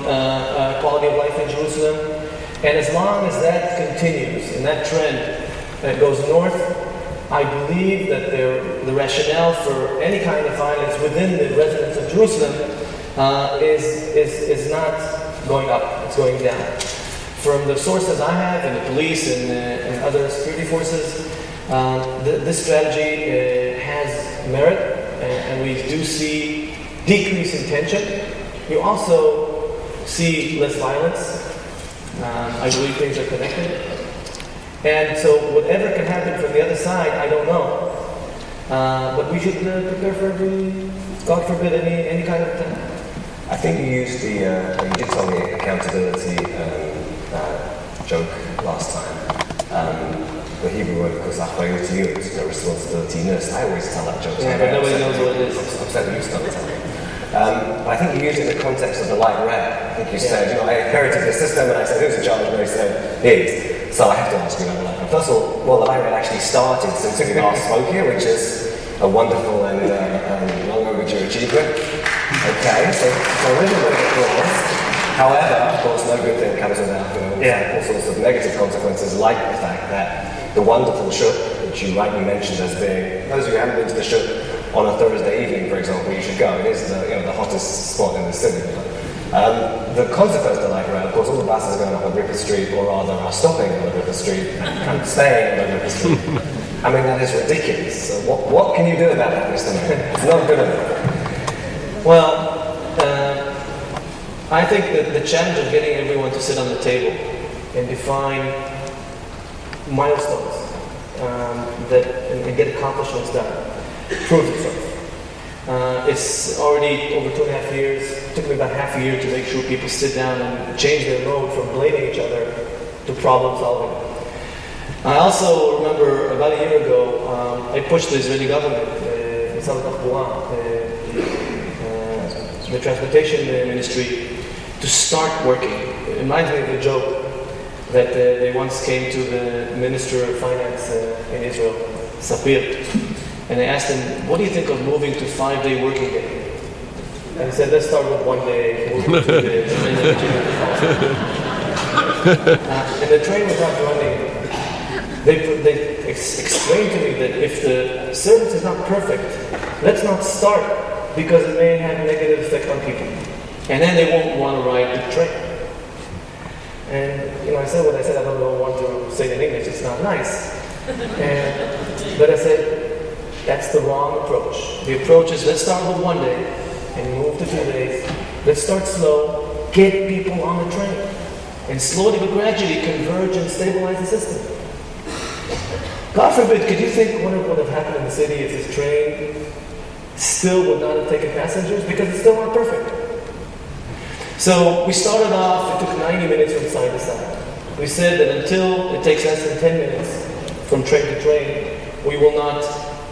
quality of life in Jerusalem. And as long as that continues and that trend goes north, I believe that the rationale for any kind of violence within the residents of Jerusalem is not going up, it's going down. From the sources I have, and the police and other security forces, this strategy has merit, and we do see decrease in tension. You also see less violence. I believe things are connected. And so whatever can happen from the other side, I don't know. But we should prepare for every, God forbid, any kind of attack. I think you used you did tell me accountability joke last time. The Hebrew word, of course, achayut, it's no responsibility-ness. I always tell that joke. Yeah, but nobody knows what it is. I'm upset that you started telling me. But I think you used it in the context of the light red. I think you said, I inherited the system, and I said, who's in charge? And they said, is. So I have to ask you about the light red. First of all, well, the light red actually started since we last spoke here, which is a wonderful and long overdue achievement. Okay, so a little bit of applause. However, of course, no good thing comes without all sorts of negative consequences, like the fact that the wonderful shuk, which you rightly mentioned as being, those of you who haven't been to the shuk on a Thursday evening, for example, you should go. It is the hottest spot in the city. The consequence of the light rail, of course, all the buses are going up on Ripper Street, or rather are stopping on Ripper Street and staying on Ripper Street. I mean, that is ridiculous. So what can you do about that, Mr. Mayor? It's not good enough. Well, I think that the challenge of getting everyone to sit on the table and define milestones and get accomplishments done proves itself. It's already over 2.5 years. It took me about half a year to make sure people sit down and change their mode from blaming each other to problem solving. I also remember about a year ago, I pushed the Israeli government, the transportation ministry, to start working. It reminds me of a joke that they once came to the Minister of Finance in Israel, Sapir, and they asked him, what do you think of moving to 5-day working day? And he said, let's start with 1 day, move to 2 days, and then continue to follow. And the train was not running. They explained to me that if the service is not perfect, let's not start, because it may have a negative effect on people. And then they won't want to ride the train. And I said what I said. I don't want to say it in English. It's not nice. But I said that's the wrong approach. The approach is let's start with 1 day and move to 2 days. Let's start slow, get people on the train, and slowly but gradually converge and stabilize the system. God forbid, could you think what would have happened in the city if this train still would not have taken passengers? Because it's still not perfect. So we started off, it took 90 minutes from side to side. We said that until it takes less than 10 minutes from train to train, we will not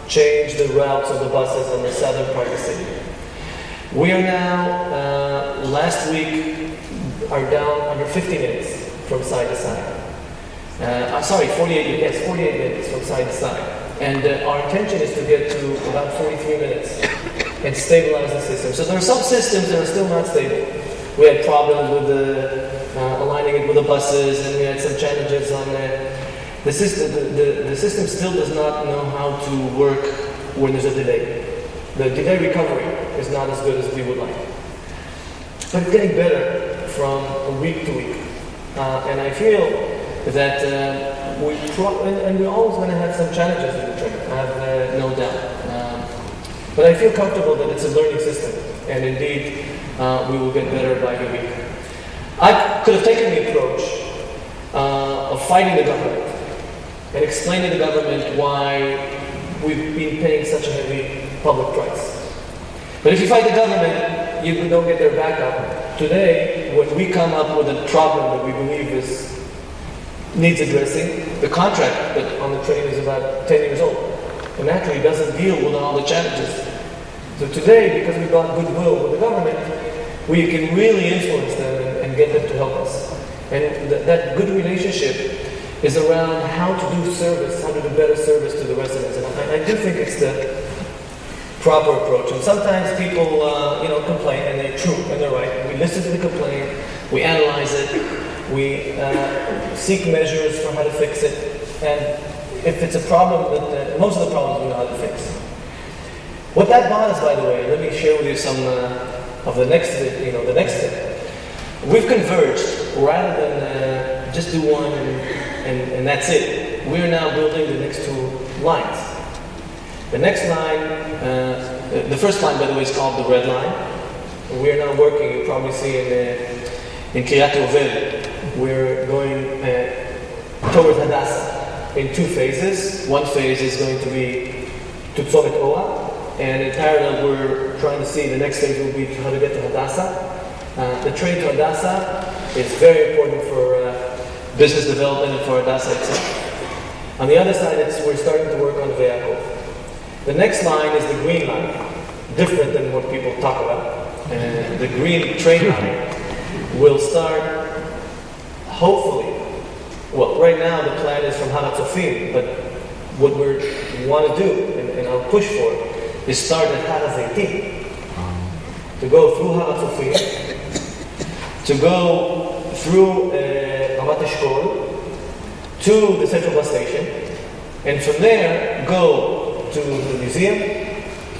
change the routes of the buses on the southern part of the city. We are now, last week, are down under 50 minutes from side to side. 48 minutes from side to side. And our intention is to get to about 43 minutes and stabilize the system. So there are some systems that are still not stable. We had problems with aligning it with the buses, and we had some challenges on the system. The system still does not know how to work when there's a delay. The delay recovery is not as good as we would like. But it's getting better from week to week. And I feel that and we're always going to have some challenges in the train, I have no doubt. But I feel comfortable that it's a learning system, and indeed we will get better by the week. I could have taken the approach of fighting the government and explaining to the government why we've been paying such a heavy public price. But if you fight the government, you don't get their backup. Today, when we come up with a problem that we believe needs addressing, the contract that on the train is about 10 years old, and naturally doesn't deal with all the challenges. So today, because we got goodwill with the government, we can really influence them and get them to help us. And that good relationship is around how to do service, how to do better service to the residents. And I do think it's the proper approach. And sometimes people, complain, and they're true, and they're right. We listen to the complaint, we analyze it, we seek measures for how to fix it, and if it's a problem, most of the problems we know how to fix. What that bought us, by the way, let me share with you some of the next step. We've converged rather than just do one and that's it. We are now building the next two lines. The next line, the first line, by the way, is called the red line. We are now working, you probably see in Kiryat Yovel, we're going towards Hadassah in two phases. One phase is going to be to Tzomet Oa, and in parallel we're trying to see the next phase will be how to get to Hadassah. The train to Hadassah is very important for business development and for Hadassah itself. On the other side, we're starting to work on Ve'akov. The next line is the green line, different than what people talk about. The green train line will start, hopefully, well, right now the plan is from Har HaTzofim, but what we want to do, and I'll push for it, is start at Har HaZeitim, to go through Har HaTzofim, to go through Ramat Eshkol, to the central bus station, and from there go to the museum,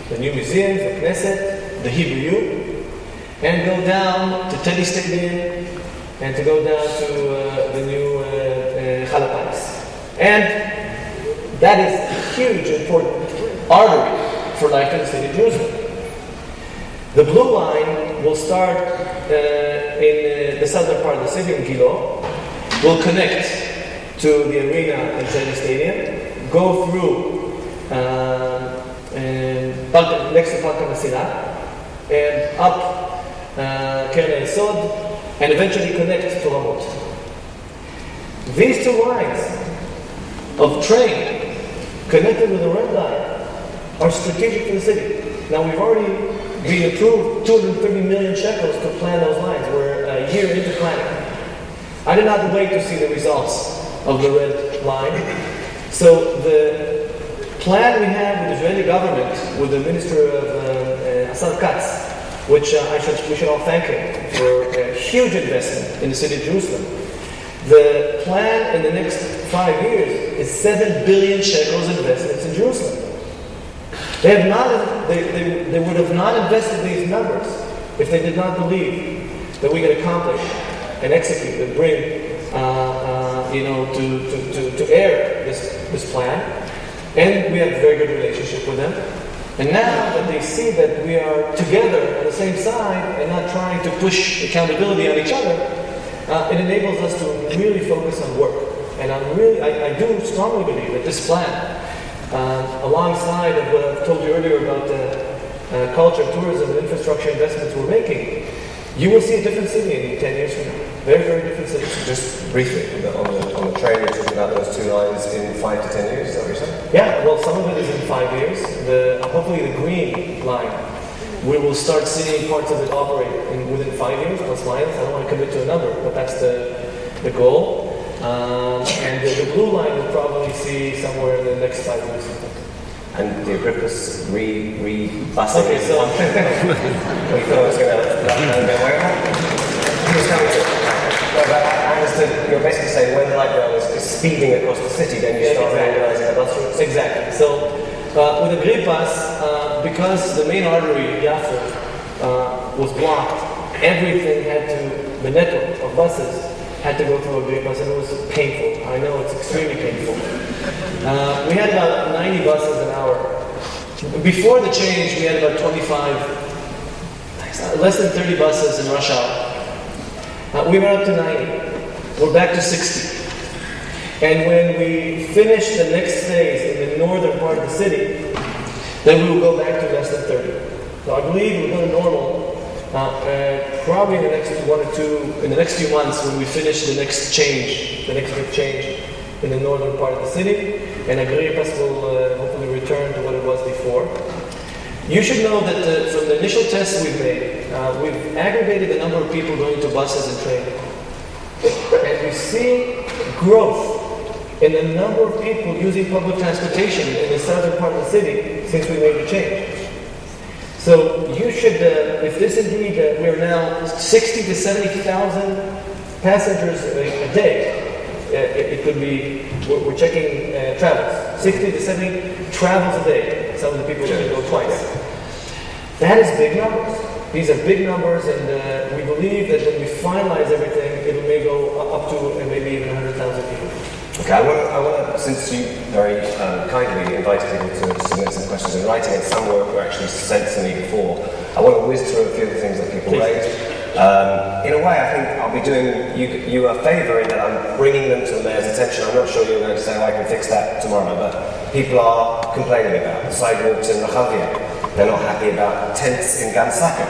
the new museums, the Knesset, the Hebrew U, and go down to Teddy Stadium, and to go down to the new Chalapais. And that is a huge, important artery for life in the city of Jerusalem. The blue line will start in the southern part of the city, in Gilo, will connect to the arena in Teddy Stadium, go through next to Park HaMasirah, and up Keren Yesod, and eventually connect to Ramot. These two lines of train connected with the red line are strategic for the city. Now we've already been approved 230 million shekels to plan those lines. We're a year into planning. I did not wait to see the results of the red line. So the plan we have with the Israeli government, with the Minister of Asar Katz, which we should all thank him for a huge investment in the city of Jerusalem. The plan in the next 5 years is 7 billion shekels investments in Jerusalem. They would have not invested these numbers if they did not believe that we could accomplish and execute and bring to air this plan. And we have a very good relationship with them. And now that they see that we are together on the same side and not trying to push accountability on each other, it enables us to really focus on work. And I do strongly believe that this plan, alongside of what I've told you earlier about the culture, tourism, and infrastructure investments we're making, you will see a different city in 10 years from now. Very, very different city. Just briefly, on the train, you're talking about those two lines in 5 to 10 years, is that what you're saying? Yeah, well, some of it is in 5 years. Hopefully the green line, we will start seeing parts of it operate within 5 years, plus minus. I don't want to commit to a number, but that's the goal. And the blue line we'll probably see somewhere in the next 5 years. And the Agrippa's re-busing. Okay, so... We thought I was going to... I understood you're basically saying when the light rail is speeding across the city, then you start realizing the bus routes. Exactly. So with the Agrippa's, because the main artery, Yafo, was blocked, everything had to, the network of buses had to go through a big bus, and it was painful. I know it's extremely painful. We had about 90 buses an hour. Before the change, we had about 25, less than 30 buses in rush hour. We went up to 90. We're back to 60. And when we finish the next phase in the northern part of the city, then we will go back to less than 30. So I believe we'll go to normal probably in the next in the next few months when we finish the next big change in the northern part of the city, and Agrippas will hopefully return to what it was before. You should know that from the initial tests we've made, we've aggregated the number of people going to buses and trains. And we see growth in the number of people using public transportation in the southern part of the city since we made the change. So you should, if this indeed, we're now 60 to 70,000 passengers a day. It could be, we're checking travels, 60 to 70 travels a day. Some of the people are going to go twice. That is big numbers. These are big numbers, and we believe that when we finalize everything, it may go up to maybe even 100,000 people. Okay, I want to, since you very kindly invited people to submit some questions in writing, and some were actually sent to me before, I want to whiz through a few of the things that people raised. In a way, I think I'll be doing you a favour in that I'm bringing them to the mayor's attention. I'm not sure you're going to say, oh, I can fix that tomorrow, but people are complaining about the sidewalks in Rehavia. They're not happy about tents in Gansaka.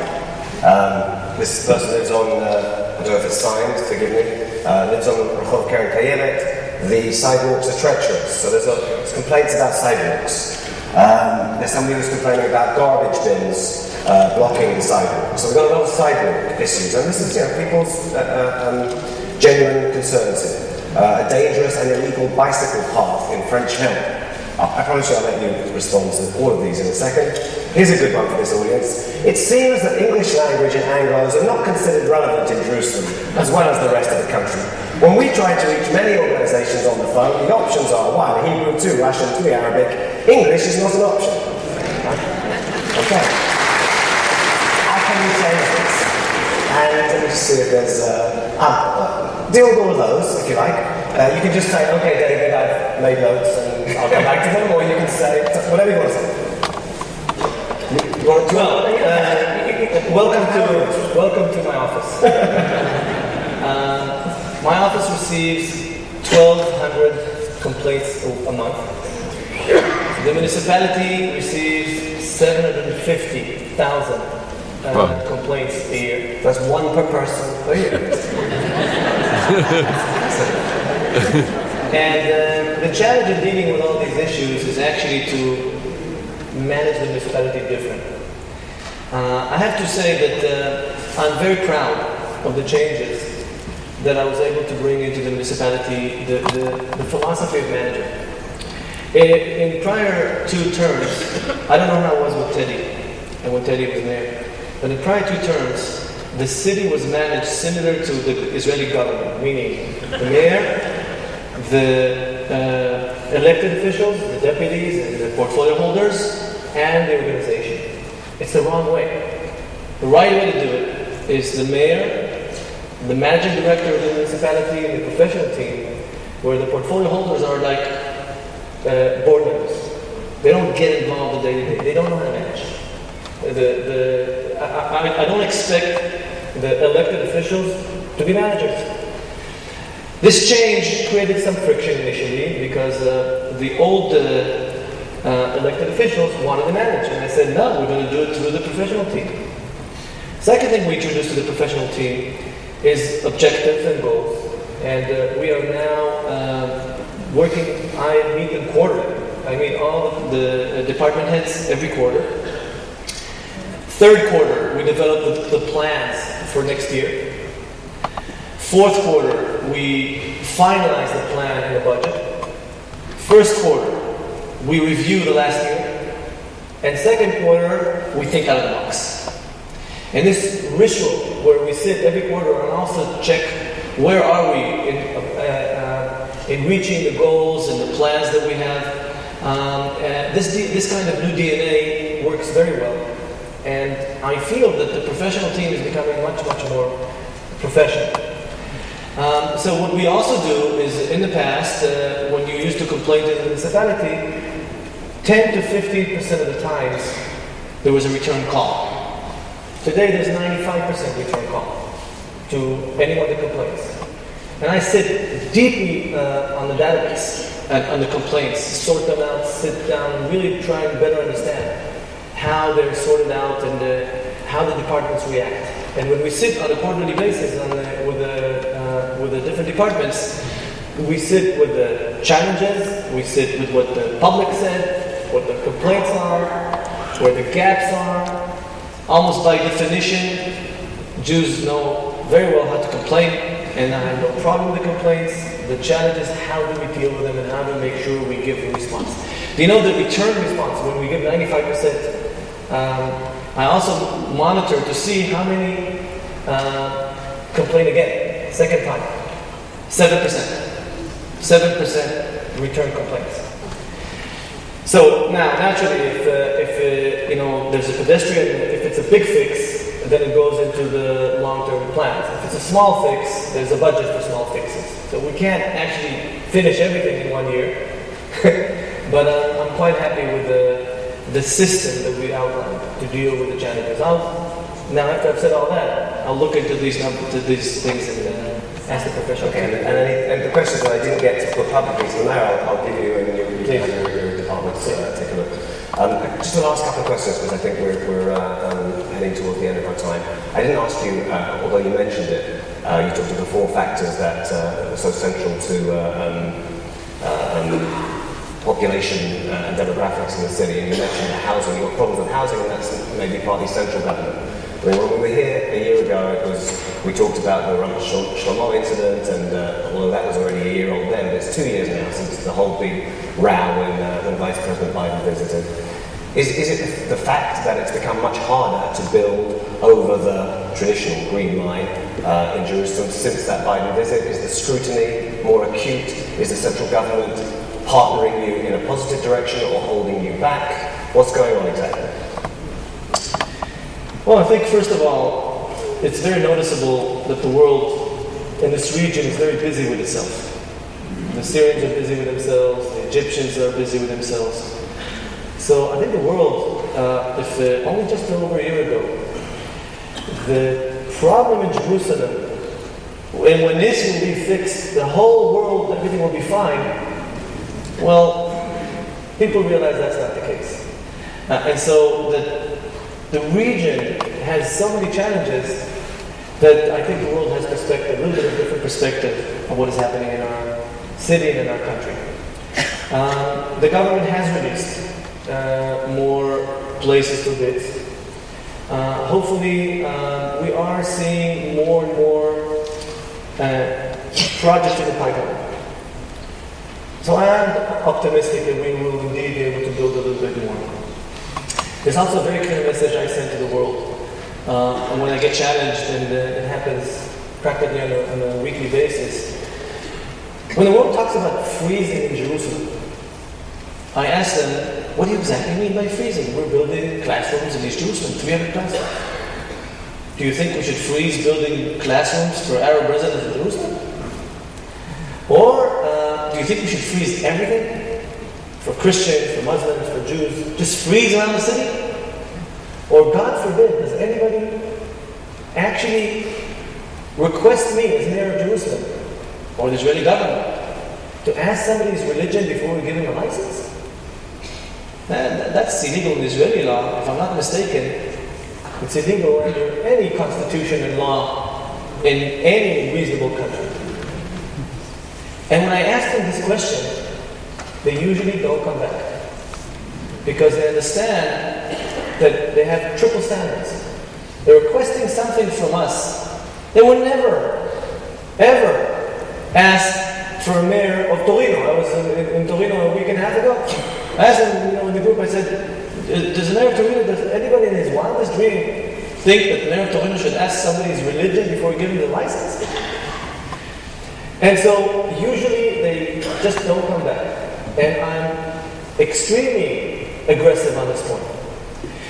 This person lives on, I don't know if it's signed, forgive me, lives on Rehov Keren Kayemet. The sidewalks are treacherous, so there's complaints about sidewalks. There's somebody who's complaining about garbage bins blocking the sidewalk. So we've got a lot of sidewalk issues, and this is people's genuine concerns here. A dangerous and illegal bicycle path in French Hill. I promise you I'll let you respond to all of these in a second. Here's a good one for this audience. It seems that English language and Anglos are not considered relevant in Jerusalem, as well as the rest of the country. When we try to reach many organizations on the phone, the options are 1, Hebrew, 2, Russian, 3, Arabic. English is not an option. Okay. How can we change this? And let me just see if there's... deal with all of those, if you like. You can just say, okay, David, I've made notes and I'll come back to them, or you can say whatever you want to say. Welcome to my office. My office receives 1,200 complaints a month. The municipality receives 750,000 complaints a year. That's 1 per person per year. And the challenge in dealing with all these issues is actually to manage the municipality different. I have to say that I'm very proud of the changes that I was able to bring into the municipality, the philosophy of management. In prior 2 terms, I don't know how it was with Teddy, and when Teddy was mayor, but in prior 2 terms, the city was managed similar to the Israeli government, meaning the mayor, the elected officials, the deputies, and the portfolio holders, and the organization. It's the wrong way. The right way to do it is the mayor, the managing director of the municipality, and the professional team, where the portfolio holders are like board members. They don't get involved the day-to-day. They don't know how to manage. I don't expect the elected officials to be managers. This change created some friction initially because the old elected officials wanted to manage, and I said, no, we're going to do it through the professional team. Second thing we introduced to the professional team is objectives and goals, and we are now working. I meet them quarterly. I meet all of the department heads every quarter. Third quarter, we develop the plans for next year. Fourth quarter, we finalize the plan and the budget. First quarter, we review the last year. And second quarter, we think out of the box. And this ritual where we sit every quarter and also check where are we in reaching the goals and the plans that we have. This kind of new DNA works very well. And I feel that the professional team is becoming much, much more professional. So what we also do is, in the past, when you used to complain to the municipality, 10 to 15% of the times there was a return call. Today there's 95% return call to anyone that complains. And I sit deeply on the database and on the complaints, sort them out, sit down, and really try and better understand how they're sorted out and how the departments react. And when we sit on a quarterly basis with the different departments, we sit with the challenges, we sit with what the public said, what the complaints are, where the gaps are. Almost by definition, Jews know very well how to complain, and I have no problem with the complaints. The challenge is how do we deal with them and how do we make sure we give a response. Do you know the return response, when we give 95%, I also monitor to see how many complain again, second time. 7%. 7% return complaints. So now, naturally, if there's a pedestrian, if it's a big fix, then it goes into the long-term plans. If it's a small fix, there's a budget for small fixes. So we can't actually finish everything in 1 year. But I'm quite happy with the system that we outlined to deal with the challenges. Now, after I've said all that, I'll look into these things and ask the professional. Okay, and the questions that I didn't get to put publicly, so now I'll give you and your departments take a look. Just the last couple of questions, because I think we're heading towards the end of our time. I didn't ask you, although you mentioned it, you talked of the 4 factors that are so central to population and demographics in the city, and you mentioned the housing. You've got problems with housing, and that's maybe partly central government. I mean, when we were here a year ago, we talked about the Ramat Shlomo incident, and although that was already a year old then, but it's 2 years now since the whole big row when Vice President Biden visited. Is it the fact that it's become much harder to build over the traditional Green Line in Jerusalem since that Biden visit? Is the scrutiny more acute? Is the central government partnering you in a positive direction or holding you back? What's going on exactly? Well, I think first of all, it's very noticeable that the world in this region is very busy with itself. The Syrians are busy with themselves, the Egyptians are busy with themselves. So I think the world, if only just over a year ago, the problem in Jerusalem, and when this will be fixed, the whole world, everything will be fine, well, people realize that's not the case. And so the region has so many challenges that I think the world has perspective, a little bit of different perspective of what is happening in our city and in our country. The government has released more places to bids. Hopefully, we are seeing more and more projects in the pipeline. So I am optimistic that we will indeed be able to build a little bit more. There's also a very clear message I send to the world. And when I get challenged, and it happens practically on a weekly basis, when the world talks about freezing in Jerusalem, I ask them, what do you exactly mean by freezing? We're building classrooms in East Jerusalem, 300 classrooms. Do you think we should freeze building classrooms for Arab residents in Jerusalem? Or do you think we should freeze everything? For Christians, for Muslims, for Jews, just freeze around the city? Or God forbid, does anybody actually request me as mayor of Jerusalem or the Israeli government to ask somebody's religion before we give him a license? That's illegal in Israeli law. If I'm not mistaken, it's illegal under any constitution and law in any reasonable country. And when I ask them this question, they usually don't come back, because they understand that they have triple standards. They're requesting something from us. They would never, ever ask for a mayor of Torino. I was in Torino a week and a half ago. I asked them, in the group, I said, does the mayor of Torino, does anybody in his wildest dream think that the mayor of Torino should ask somebody's religion before giving the license? And so, usually, they just don't come back. And I'm extremely aggressive on this point.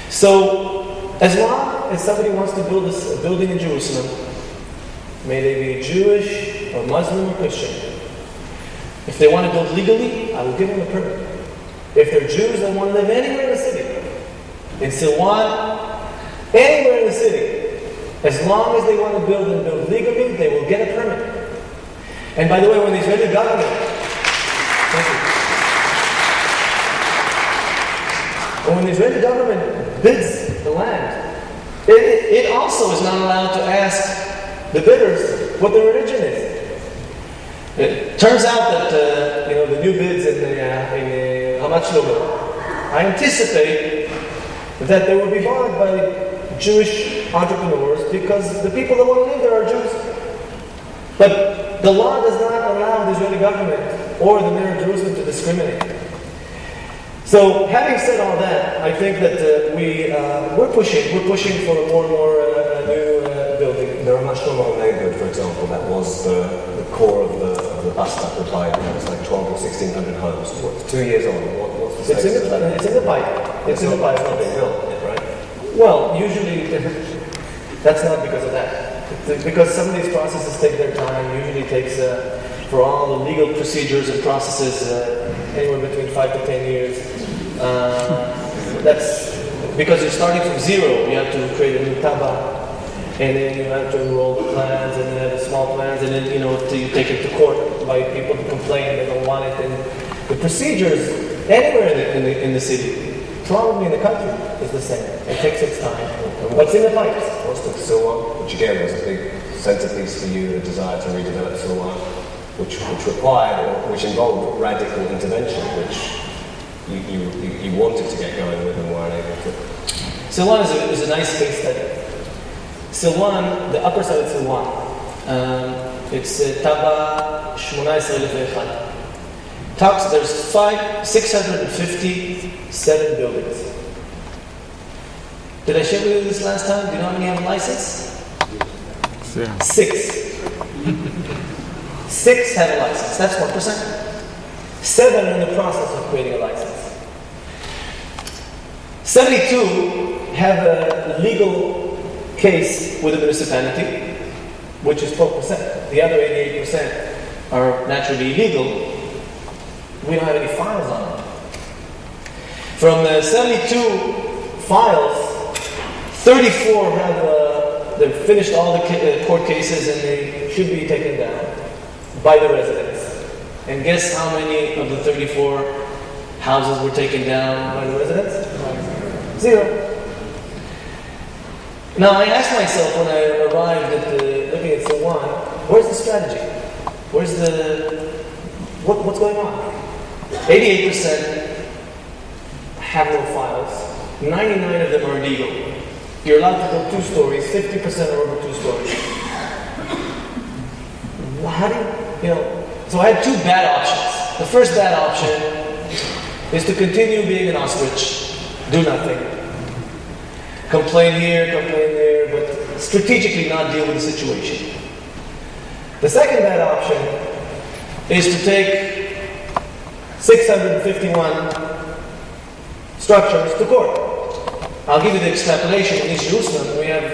So, as long as somebody wants to build a building in Jerusalem, may they be Jewish, or Muslim or Christian, if they want to build legally, I will give them a permit. If they're Jews that want to live anywhere in the city, in Silwan, anywhere in the city, as long as they want to build and build legally, they will get a permit. And by the way, when the Israeli government, thank you. And when the Israeli government bids the land, it also is not allowed to ask the bidders what their religion is. It turns out that the new bids in the Hamat Shlomo, I anticipate that they will be bought by Jewish entrepreneurs because the people that want to live there are Jews. But the law does not allow the Israeli government or the mayor of Jerusalem to discriminate. So, having said all that, I think that we're pushing for a more and more new building. The Ramat Shlomo neighborhood, for example, that was the core of the bus stop replied. It was like 12 or 1,600 homes. What, 2 years on? What's the It's in the pipe. It's in the pipe. It's not being built yet, right? Well, usually that's not because of that. It's because some of these processes take their time. Usually takes, for all the legal procedures and processes, anywhere between 5 to 10 years. That's because you're starting from zero. You have to create a new taba, and then you have to enroll the plans, and then the small plans, and then till you take it to court by people to complain they don't want it. And the procedures anywhere in the city, probably in the country, is the same. It takes its time. What's in the pipes? What's the Silwan, which again was a big centerpiece for you, the desire to redevelop Silwan, which involved radical intervention, which you wanted to get going with and weren't able to. Silwan is a nice case study. Silwan, the upper side of Silwan, it's Taba 18,001. There's 657 buildings. Did I share with you this last time? Do you know how many have a license? Yeah. 6. 6 have a license. That's 1%. 7 are in the process of creating a license. 72 have a legal case with the municipality, which is 12%. The other 88% are naturally illegal. We don't have any files on them. From the 72 files, 34 have they've finished all the court cases and they should be taken down by the residents. And guess how many of the 34 houses were taken down by the residents? 0. Now I asked myself when I arrived at looking at Silwan, where's the strategy? What's going on? 88% have no files. 99 of them are illegal. You're allowed to build 2 stories. 50% are over 2 stories. How do you So I had 2 bad options. The first bad option is to continue being an ostrich, do nothing, complain here, complain there, but strategically not deal with the situation. The second bad option is to take 651 structures to court. I'll give you the extrapolation. In East Jerusalem, we have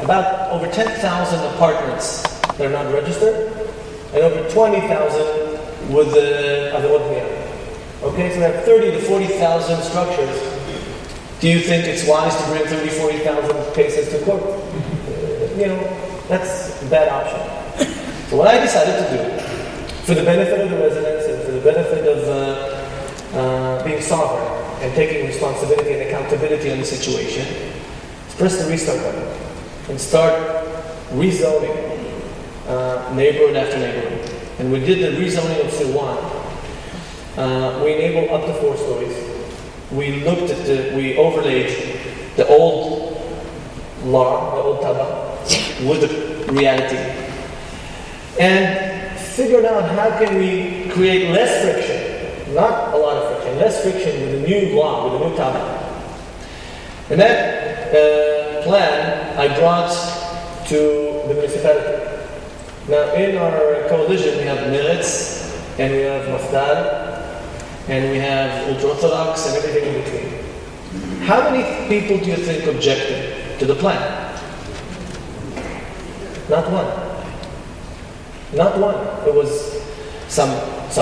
about over 10,000 apartments that are not registered, and over 20,000 with the Averot Bniya. Okay, so we have 30 to 40,000 structures. Do you think it's wise to bring 30, 40,000 cases to court? That's a bad option. So what I decided to do, for the benefit of the residents and for the benefit of being sovereign and taking responsibility and accountability on the situation, is press the restart button and start rezoning neighborhood after neighborhood. And we did the rezoning of Silwan. We enabled up to 4 stories. We looked at we overlaid the old law, the old taba, with the reality. And figured out how can we create less friction, not a lot of friction, less friction with the new law, with the new taba. And that plan I brought to the municipality. Now in our coalition we have Meretz, and we have Mafdal, and we have ultra-Orthodox and everything in between. How many people do you think objected to the plan? Not one. Not one. It was some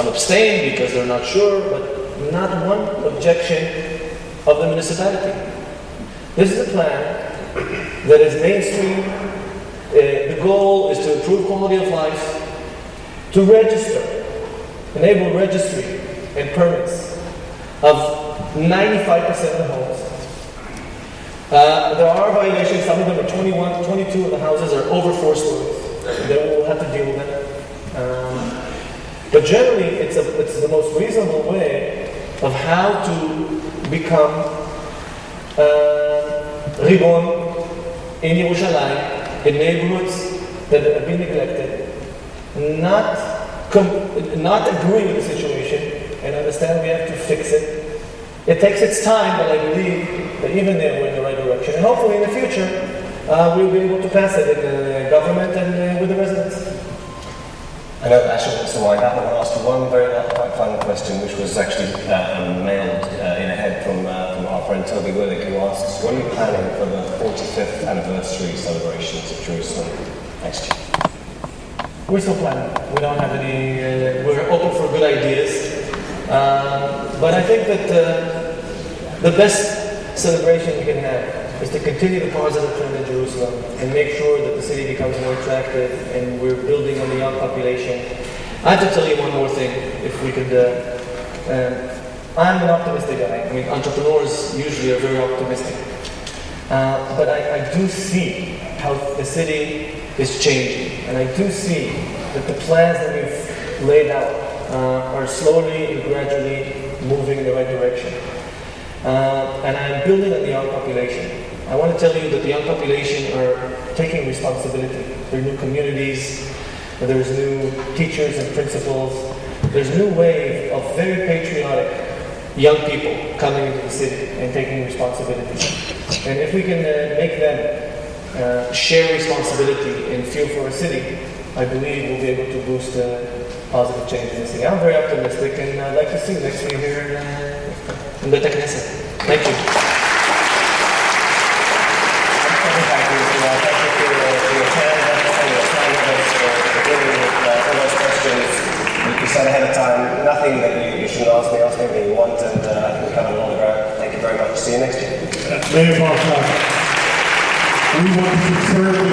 abstain because they're not sure, but not one objection of the municipality. This is a plan that is mainstream. The goal is to improve quality of life, to register, enable registry and permits of 95% of the homes. There are violations. Some of them are 21, 22 of the houses are over 4 stories. Then we'll have to deal with them. But generally, it's the most reasonable way of how to become Ribon in Yerushalayim, in neighborhoods that have been neglected, not agree with the situation and understand we have to fix it. It takes its time, but I believe that even there we're in the right direction. And hopefully in the future, we'll be able to pass it in the government and with the residents. I know Asher wants to wind up. I'm going to ask you one very final question, which was actually mailed in ahead from our friend Toby Willick, who asks, what are you planning for the 45th anniversary celebrations of Jerusalem next year? We're still planning. We don't have any, we're open for good ideas. But I think that the best celebration we can have is to continue the positive trend in Jerusalem and make sure that the city becomes more attractive and we're building on the young population. I have to tell you one more thing, if we could. I'm an optimistic guy. I mean, entrepreneurs usually are very optimistic. But I do see how the city is changing. And I do see that the plans that we've laid out are slowly and gradually moving in the right direction. And I'm building on the young population. I want to tell you that the young population are taking responsibility. There are new communities, there's new teachers and principals, there's a new wave of very patriotic young people coming into the city and taking responsibility. And if we can make them share responsibility and feel for our city, I believe we'll be able to boost positive change in the city. I'm very optimistic and I'd like to see you next year here in the Knesset. Thank you. Thank you for your time and your time with us, for dealing with all those questions. You said ahead of time, nothing that you shouldn't ask me anything you want, and I think we covered a lot of ground. Thank you very much. See you next year. Mayor Barkat, we want to confirm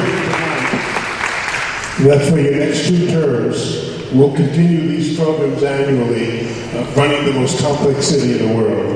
that for your next 2 terms, we'll continue these programs annually, running the most complex city in the world.